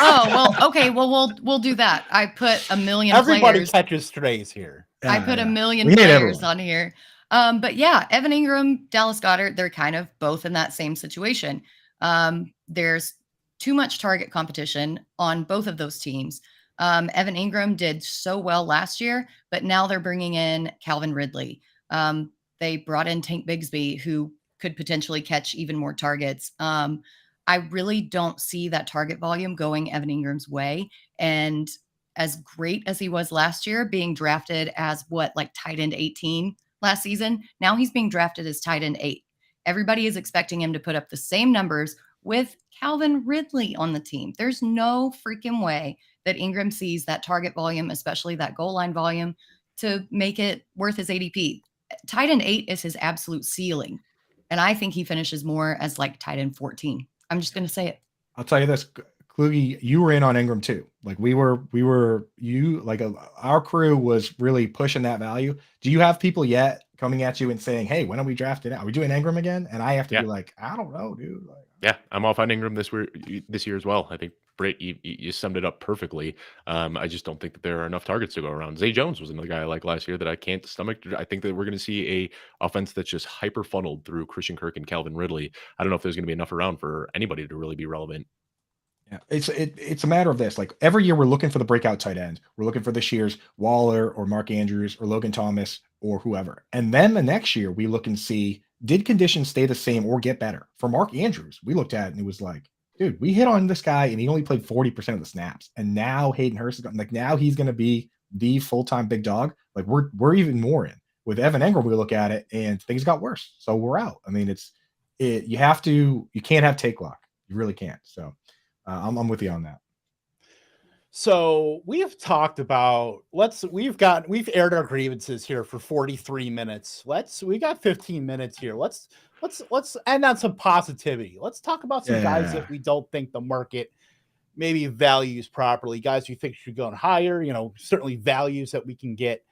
S4: Oh, well, okay. Well, we'll do that. I put a million
S1: Everybody
S4: players.
S1: catches strays here.
S4: I put a million players on here. But yeah, Evan Ingram, Dallas Goedert, they're kind of both in that same situation. There's too much target competition on both of those teams. Evan Ingram did so well last year, but now they're bringing in Calvin Ridley. They brought in Tank Bigsby, who could potentially catch even more targets. I really don't see that target volume going Evan Ingram's way. And as great as he was last year, being drafted as tight end 18 last season, now he's being drafted as tight end 8. Everybody is expecting him to put up the same numbers with Calvin Ridley on the team. There's no freaking way that Ingram sees that target volume, especially that goal line volume, to make it worth his ADP. Tight end 8 is his absolute ceiling. And I think he finishes more as tight end 14. I'm just going to say it.
S3: I'll tell you this, Kluge, you were in on Ingram too. Our crew was really pushing that value. Do you have people yet coming at you and saying, hey, when are we drafting? Are we doing Ingram again? And I have to be like, I don't know, dude.
S2: Yeah, I'm off on Ingram this year as well. I think, Britt, you summed it up perfectly. I just don't think that there are enough targets to go around. Zay Jones was another guy I liked last year that I can't stomach. I think that we're going to see a offense that's just hyper funneled through Christian Kirk and Calvin Ridley. I don't know if there's going to be enough around for anybody to really be relevant.
S3: Yeah, it's a matter of this. Like every year, we're looking for the breakout tight end. We're looking for this year's Waller or Mark Andrews or Logan Thomas or whoever. And then the next year, we look and see, did conditions stay the same or get better? For Mark Andrews, we looked at it and it was like, dude, we hit on this guy and he only played 40% of the snaps. And now Hayden Hurst is now he's going to be the full-time big dog. Like we're even more in. With Evan Ingram, we look at it and things got worse. So we're out. I mean, you can't have take lock. You really can't. So I'm with you on that.
S1: So we've talked about we've aired our grievances here for 43 minutes. We got 15 minutes here. Let's end on some positivity. Let's talk about some guys that we don't think the market maybe values properly. Guys we think should go higher, certainly values that we can get.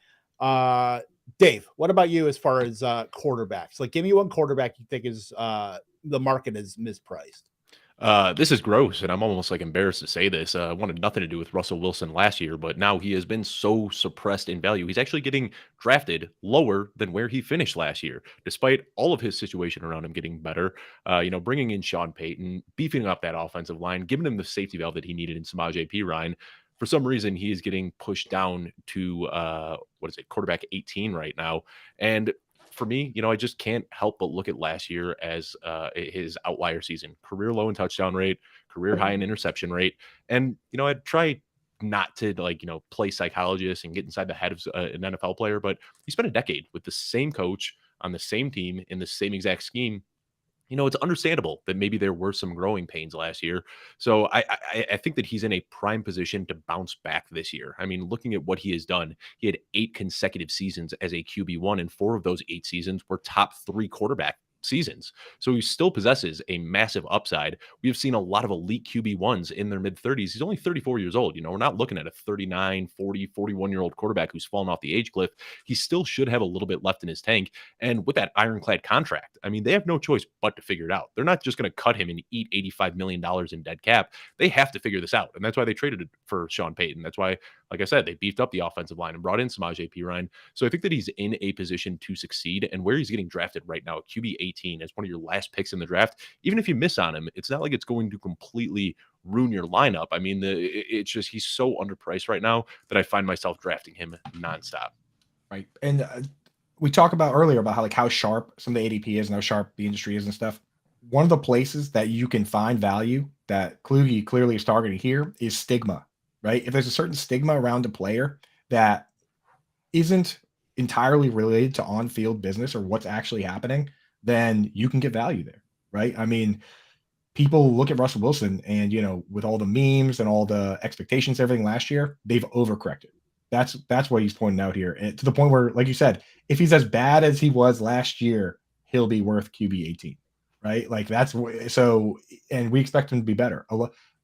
S1: Dave, what about you as far as quarterbacks? Give me one quarterback you think is the market is mispriced.
S2: This is gross, and I'm almost embarrassed to say this. Wanted nothing to do with Russell Wilson last year, but now he has been so suppressed in value. He's actually getting drafted lower than where he finished last year, despite all of his situation around him getting better. Bringing in Sean Payton, beefing up that offensive line, giving him the safety valve that he needed in Samaje Perine. For some reason, he is getting pushed down to quarterback 18 right now, and for me, I just can't help but look at last year as his outlier season. Career low in touchdown rate, career high in interception rate. And, I'd try not to play psychologist and get inside the head of an NFL player, but he spent a decade with the same coach on the same team in the same exact scheme. it's understandable that maybe there were some growing pains last year. So I think that he's in a prime position to bounce back this year. I mean, looking at what he has done, he had 8 consecutive seasons as a QB1, and 4 of those 8 seasons were top 3 quarterback seasons. So he still possesses a massive upside. We have seen a lot of elite QB1s in their mid 30s. He's only 34 years old. We're not looking at a 39, 40, 41-year-old quarterback who's fallen off the age cliff. He still should have a little bit left in his tank. And with that ironclad contract, I mean, they have no choice but to figure it out. They're not just going to cut him and eat $85 million in dead cap. They have to figure this out. And that's why they traded it for Sean Payton. That's why, like I said, they beefed up the offensive line and brought in Samaje Perine. So I think that he's in a position to succeed. And where he's getting drafted right now, QB 18, as one of your last picks in the draft, even if you miss on him, it's not like it's going to completely ruin your lineup. I mean, it's just he's so underpriced right now that I find myself drafting him nonstop.
S3: Right. And we talked about earlier about how sharp some of the ADP is and how sharp the industry is and stuff. One of the places that you can find value that Kluge clearly is targeting here is stigma, right? If there's a certain stigma around a player that isn't entirely related to on-field business or what's actually happening, then you can get value there, right? I mean, people look at Russell Wilson and, with all the memes and all the expectations, everything last year, they've overcorrected. That's what he's pointing out here. And to the point where, like you said, if he's as bad as he was last year, he'll be worth QB 18, right? Like so, and we expect him to be better.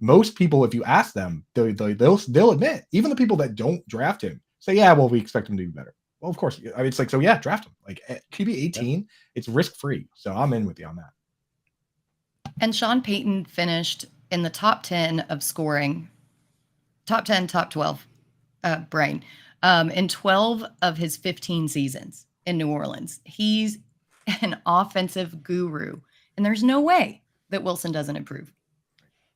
S3: Most people, if you ask them, they'll admit, even the people that don't draft him say, yeah, well, we expect him to be better. Well, of course. I mean, it's like, so yeah, draft him. Like at QB 18, It's risk-free. So I'm in with you on that.
S4: And Sean Payton finished in the top 10 of scoring, top 10, top 12, brain, in 12 of his 15 seasons in New Orleans. He's an offensive guru, and there's no way that Wilson doesn't improve.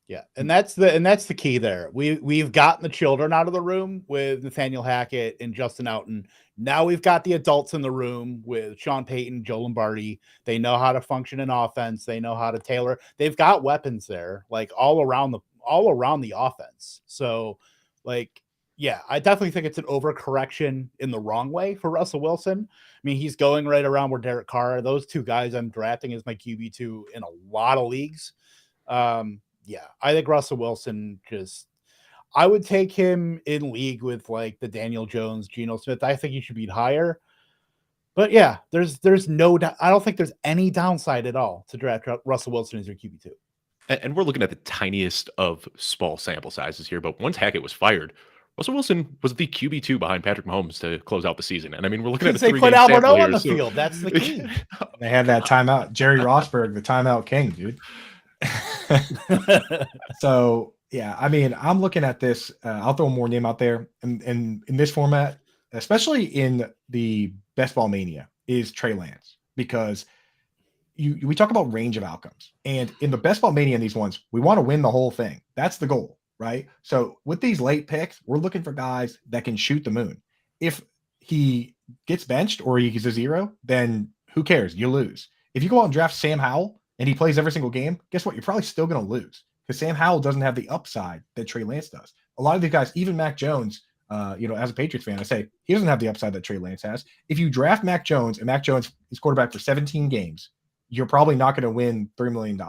S1: Yeah, and that's the key there. We've gotten the children out of the room with Nathaniel Hackett and Justin Outen. Now we've got the adults in the room with Sean Payton, Joe Lombardi. They know how to function in offense. They know how to tailor. They've got weapons there, like all around the offense. So, like, yeah, I definitely think it's an overcorrection in the wrong way for Russell Wilson. I mean, he's going right around where Derek Carr are. Those two guys I'm drafting as my QB2 in a lot of leagues. Yeah, I think Russell Wilson I would take him in league with like the Daniel Jones, Geno Smith. I think he should be higher. But yeah, there's I don't think there's any downside at all to draft Russell Wilson as your QB2.
S2: And we're looking at the tiniest of small sample sizes here. But once Hackett was fired, Russell Wilson was the QB2 behind Patrick Mahomes to close out the season. And I mean, we're looking at a 3-game
S1: put Albert
S2: sample
S1: O on
S2: here,
S1: the field. That's the key.
S3: They had that timeout. Jerry Rosberg, the timeout king, dude. So yeah, I mean, I'm looking at this. I'll throw one more name out there, and in this format, especially in the Best Ball Mania, is Trey Lance, because we talk about range of outcomes, and in the Best Ball Mania, in these ones, we want to win the whole thing. That's the goal, right? So with these late picks, we're looking for guys that can shoot the moon. If he gets benched or he's a zero, then who cares? You lose. If you go out and draft Sam Howell and he plays every single game, guess what? You're probably still going to lose, because Sam Howell doesn't have the upside that Trey Lance does. A lot of these guys, even Mac Jones, as a Patriots fan, I say he doesn't have the upside that Trey Lance has. If you draft Mac Jones and Mac Jones is quarterback for 17 games, you're probably not going to win $3 million.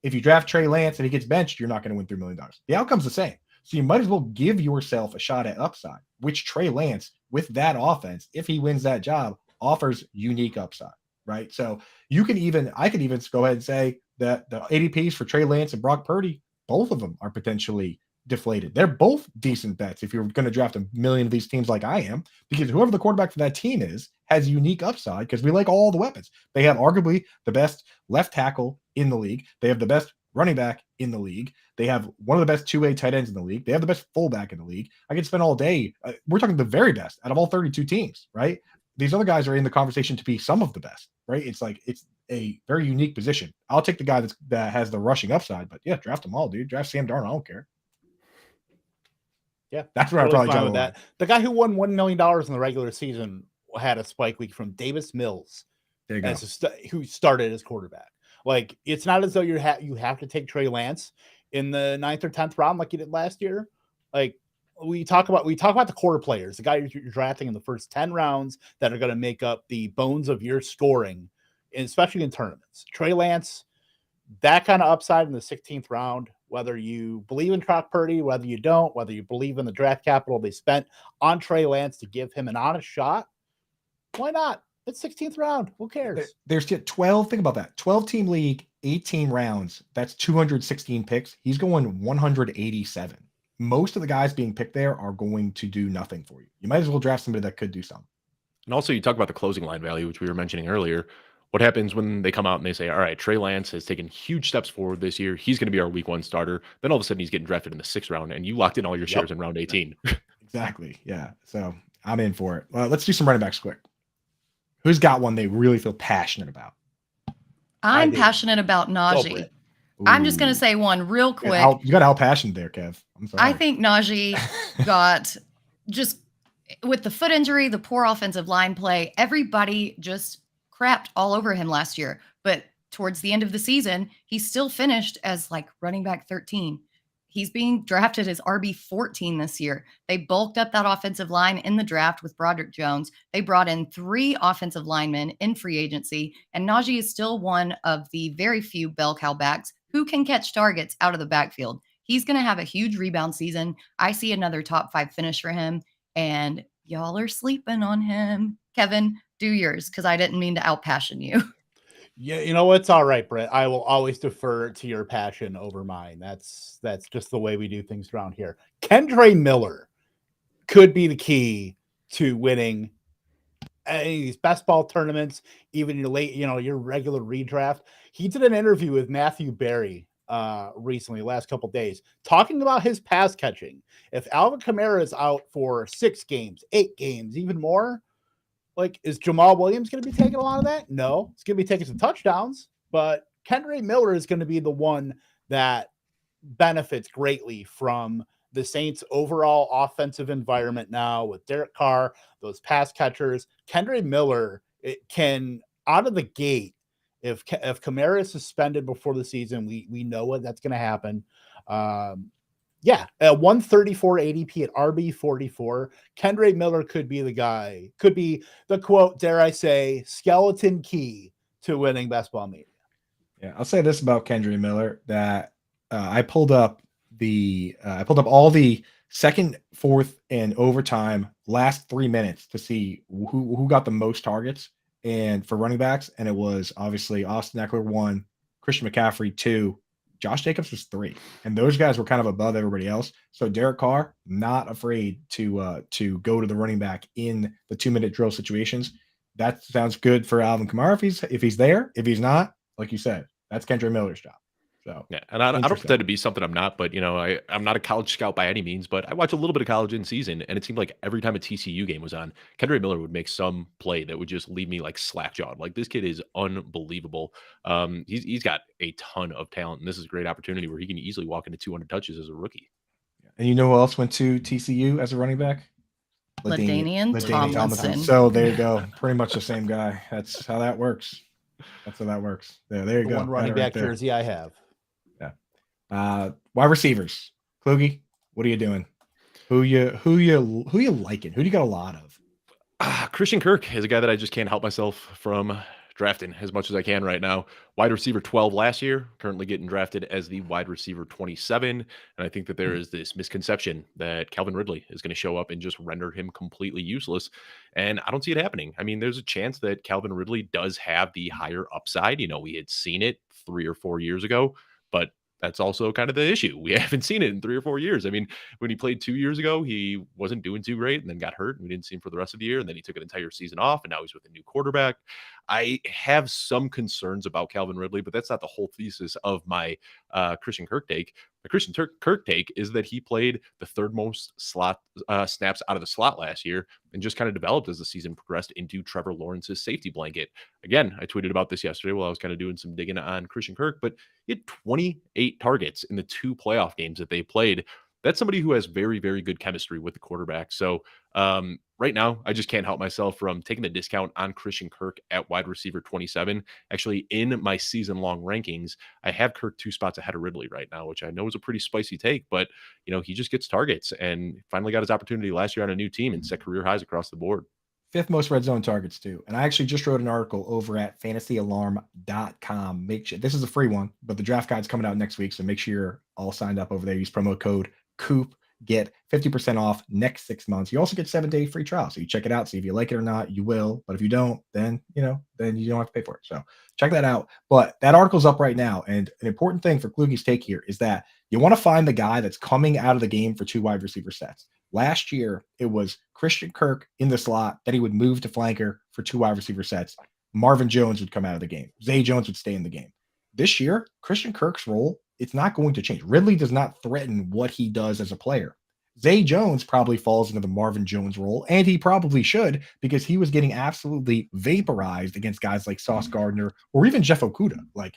S3: If you draft Trey Lance and he gets benched, you're not going to win $3 million. The outcome's the same. So you might as well give yourself a shot at upside, which Trey Lance, with that offense, if he wins that job, offers unique upside, right? So I could even go ahead and say that the ADPs for Trey Lance and Brock Purdy, both of them are potentially deflated. They're both decent bets if you're going to draft a million of these teams like I am, because whoever the quarterback for that team is has unique upside, because we like all the weapons. They have arguably the best left tackle in the league. They have the best running back in the league. They have one of the best two-way tight ends in the league. They have the best fullback in the league. I could spend all day. We're talking the very best out of all 32 teams, right? These other guys are in the conversation to be some of the best, right? It's a very unique position. I'll take the guy that has the rushing upside, but yeah, draft them all, dude. Draft Sam Darnold. I don't care.
S1: Yeah,
S3: that's where I'm probably
S1: with that. The guy who won $1 million in the regular season had a spike week from Davis Mills, who started as quarterback. Like, it's not as though you have to take Trey Lance in the 9th or 10th round like you did last year. Like, we talk about the core players, the guy you're drafting in the first 10 rounds that are going to make up the bones of your scoring, and especially in tournaments. Trey Lance, that kind of upside in the 16th round, whether you believe in Brock Purdy, whether you don't, whether you believe in the draft capital they spent on Trey Lance to give him an honest shot, why not? It's 16th round. Who cares?
S3: There's 12. Think about that. 12-team league, 18 rounds. That's 216 picks. He's going 187. Most of the guys being picked there are going to do nothing for you. You might as well draft somebody that could do something.
S2: And also, you talk about the closing line value, which we were mentioning earlier. What happens when they come out and they say, all right, Trey Lance has taken huge steps forward this year. He's going to be our week 1 starter. Then all of a sudden he's getting drafted in the 6th round and you locked in all your shares in round 18.
S3: Exactly. Yeah. So I'm in for it. Let's do some running backs quick. Who's got one they really feel passionate about?
S4: I'm passionate about Najee. I'm just going to say one real quick.
S3: You got out passionate there, Kev. I'm sorry.
S4: I think Najee got just with the foot injury, the poor offensive line play, everybody just crapped all over him last year. But towards the end of the season, he still finished as like running back 13. He's being drafted as RB 14 this year. They bulked up that offensive line in the draft with Broderick Jones. They brought in 3 offensive linemen in free agency, and Najee is still one of the very few bell cow backs who can catch targets out of the backfield. He's going to have a huge rebound season. I see another top 5 finish for him, and y'all are sleeping on him. Kevin, do yours, because I didn't mean to outpassion you.
S1: Yeah, you know, it's all right, Brett. I will always defer to your passion over mine. That's just the way we do things around here. Kendre Miller could be the key to winning any of these best ball tournaments, even your late, your regular redraft. He did an interview with Matthew Berry recently, last couple of days, talking about his pass catching. If Alvin Kamara is out for 6 games, 8 games, even more, like, is Jamal Williams going to be taking a lot of that? No, it's going to be taking some touchdowns, but Kendre Miller is going to be the one that benefits greatly from the Saints' overall offensive environment now with Derek Carr, those pass catchers. Kendre Miller, it can, out of the gate, if Kamara is suspended before the season, we know what that's going to happen. Yeah, 134 ADP at RB 44. Kendre Miller could be the guy, could be the quote, dare I say, skeleton key to winning Best Ball Media.
S3: Yeah, I'll say this about Kendre Miller, that I pulled up all the second, fourth, and overtime last 3 minutes to see who got the most targets and for running backs, and it was obviously Austin Eckler 1, Christian McCaffrey 2. Josh Jacobs was 3, and those guys were kind of above everybody else. So Derek Carr, not afraid to go to the running back in the 2-minute drill situations. That sounds good for Alvin Kamara if he's there. If he's not, like you said, that's Kendre Miller's job. So
S2: yeah, and I don't pretend to be something I'm not, but I'm not a college scout by any means, but I watch a little bit of college in season, and it seemed like every time a TCU game was on, Kendre Miller would make some play that would just leave me like slack-jawed. Like, this kid is unbelievable. He's got a ton of talent, and this is a great opportunity where he can easily walk into 200 touches as a rookie.
S3: And you know who else went to TCU as a running back?
S4: LaDainian Tomlinson.
S3: So there you go. Pretty much the same guy. That's how that works. There you go.
S1: One running back jersey I have.
S3: Wide receivers. Kluge, what are you doing? Who you liking? Who do you got a lot of?
S2: Christian Kirk is a guy that I just can't help myself from drafting as much as I can right now. Wide receiver 12 last year, currently getting drafted as the wide receiver 27. And I think that there is this misconception that Calvin Ridley is going to show up and just render him completely useless. And I don't see it happening. I mean, there's a chance that Calvin Ridley does have the higher upside. We had seen it 3 or 4 years ago, but that's also kind of the issue. We haven't seen it in 3 or 4 years. I mean, when he played 2 years ago, he wasn't doing too great and then got hurt, and we didn't see him for the rest of the year. And then he took an entire season off, and now he's with a new quarterback. I have some concerns about Calvin Ridley, but that's not the whole thesis of my Christian Kirk take. The Christian Kirk take is that he played the 3rd most slot snaps out of the slot last year and just kind of developed as the season progressed into Trevor Lawrence's safety blanket. Again, I tweeted about this yesterday while I was kind of doing some digging on Christian Kirk, but he had 28 targets in the 2 playoff games that they played. That's somebody who has very, very good chemistry with the quarterback. So right now, I just can't help myself from taking the discount on Christian Kirk at wide receiver 27. Actually, in my season-long rankings, I have Kirk 2 spots ahead of Ridley right now, which I know is a pretty spicy take, but he just gets targets and finally got his opportunity last year on a new team and set career highs across the board.
S3: 5th most red zone targets too. And I actually just wrote an article over at fantasyalarm.com. Make sure this is a free one, but the draft guide's coming out next week. So make sure you're all signed up over there. Use promo code COOP. Get 50% off next 6 months. You also get 7-day free trial. So you check it out, see if you like it or not. You will. But if you don't, then then you don't have to pay for it. So check that out. But that article's up right now. And an important thing for Kluge's take here is that you want to find the guy that's coming out of the game for 2 wide receiver sets. Last year, it was Christian Kirk in the slot. Then he would move to flanker for 2 wide receiver sets. Marvin Jones would come out of the game. Zay Jones would stay in the game. This year, Christian Kirk's role, it's not going to change. Ridley does not threaten what he does as a player. Zay Jones probably falls into the Marvin Jones role, and he probably should because he was getting absolutely vaporized against guys like Sauce Gardner or even Jeff Okudah. Like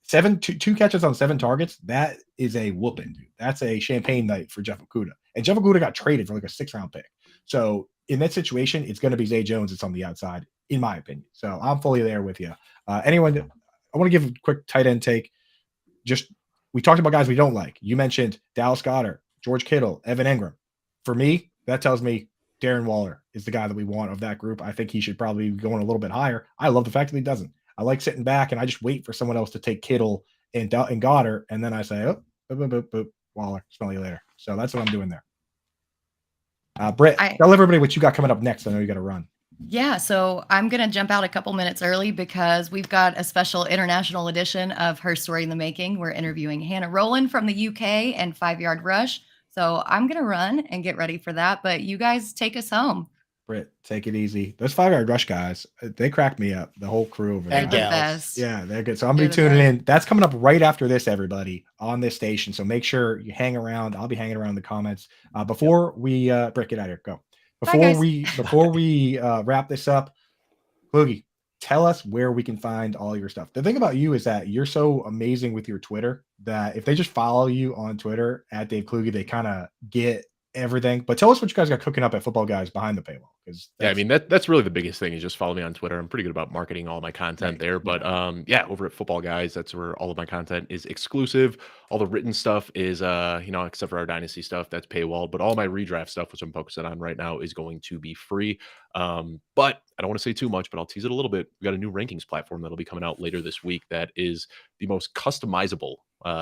S3: two catches on 7 targets, that is a whooping, dude. That's a champagne night for Jeff Okudah. And Jeff Okudah got traded for like a 6th-round pick. So in that situation, it's going to be Zay Jones that's on the outside, in my opinion. So I'm fully there with you. I want to give a quick tight end take. We talked about guys we don't like. You mentioned Dallas Goedert, George Kittle, Evan Engram. For me, that tells me Darren Waller is the guy that we want of that group. I think he should probably be going a little bit higher. I love the fact that he doesn't. I like sitting back and I just wait for someone else to take Kittle and Goddard, and then I say, oh, boop, boop, boop, Waller, smell you later. So that's what I'm doing there. Britt, tell everybody what you got coming up next. I know you got to run.
S4: Yeah, so I'm going to jump out a couple minutes early because we've got a special international edition of Her Story in the Making. We're interviewing Hannah Rowland from the UK and 5 Yard Rush. So I'm going to run and get ready for that, but you guys take us home.
S3: Britt, take it easy. Those 5 Yard Rush guys, they crack me up. The whole crew over there.
S4: They're the best.
S3: Yeah, they're good. So I'm going to be tuning in. That's coming up right after this, everybody, on this station. So make sure you hang around. I'll be hanging around in the comments. Before we, Britt, get out of here. Go. Before we wrap this up, Kluge, tell us where we can find all your stuff. The thing about you is that you're so amazing with your Twitter that if they just follow you on Twitter at Dave Kluge, they kind of get everything. But tell us what you guys got cooking up at Football Guys behind the paywall.
S2: Yeah, I mean that's really the biggest thing is just follow me on Twitter. I'm pretty good about marketing all my content there. But yeah, over at Football Guys, that's where all of my content is exclusive. All the written stuff is except for our dynasty stuff, that's paywalled. But all my redraft stuff, which I'm focusing on right now, is going to be free. But I don't want to say too much, but I'll tease it a little bit. We got a new rankings platform that'll be coming out later this week that is the most customizable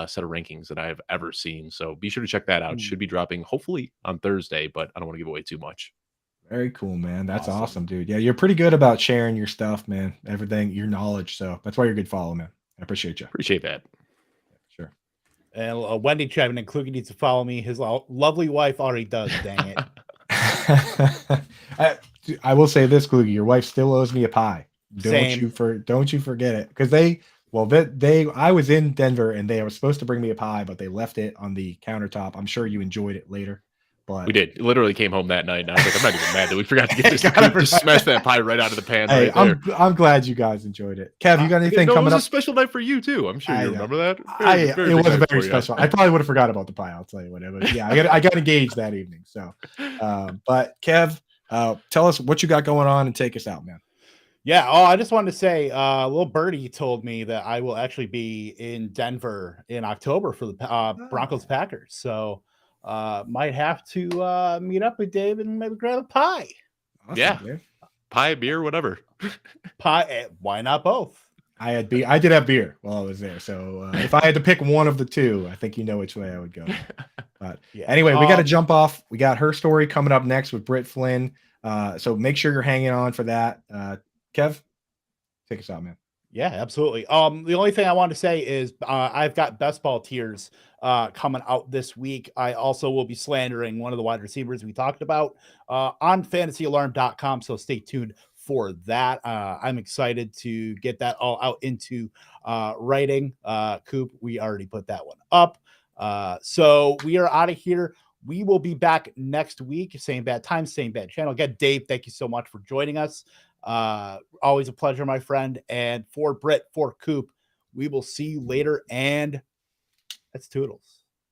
S2: set of rankings that I have ever seen. So be sure to check that out. Should be dropping hopefully on Thursday, but I don't want to give away too much.
S3: Very cool, man. That's awesome, dude. Yeah, you're pretty good about sharing your stuff, man. Everything, your knowledge. So that's why you're a good follow, man. I appreciate you.
S2: Appreciate that.
S3: Sure.
S1: And Wendy chiming in, Kluge needs to follow me. His lovely wife already does. Dang
S3: it. I will say this, Kluge, your wife still owes me a pie.
S1: Same.
S3: Don't you forget it. Because I was in Denver and they were supposed to bring me a pie, but they left it on the countertop. I'm sure you enjoyed it later. But
S2: we did. Literally came home that night. And I was like, I'm not even mad that we forgot to get this. Just smash that pie right out of the pan.
S3: Hey,
S2: right there.
S3: I'm glad you guys enjoyed it. Kev, you got anything coming up?
S2: It was a special night for you too. I'm sure you remember that.
S3: It was very special. I probably would have forgot about the pie. I'll tell you whatever. Yeah, I got engaged that evening. So, but Kev, tell us what you got going on and take us out, man.
S1: Yeah. Oh, I just wanted to say, little birdie told me that I will actually be in Denver in October for the Broncos Packers. So might have to meet up with Dave and maybe grab a pie.
S3: Awesome,
S2: yeah.
S3: Dave.
S2: Pie, beer, whatever.
S1: Pie. Why not both?
S3: I did have beer while I was there. So if I had to pick one of the two, I think you know which way I would go. But anyway, we got to jump off. We got Her Story coming up next with Britt Flynn. So make sure you're hanging on for that. Kev, take us out, man.
S1: Yeah, absolutely. The only thing I want to say is I've got best ball tiers coming out this week. I also will be slandering one of the wide receivers we talked about on fantasyalarm.com. So stay tuned for that. I'm excited to get that all out into writing. Coop, we already put that one up. So we are out of here. We will be back next week. Same bad time, same bad channel. Again, Dave, thank you so much for joining us. Always a pleasure, my friend. And for Britt, for Coop, we will see you later. And that's Toodles.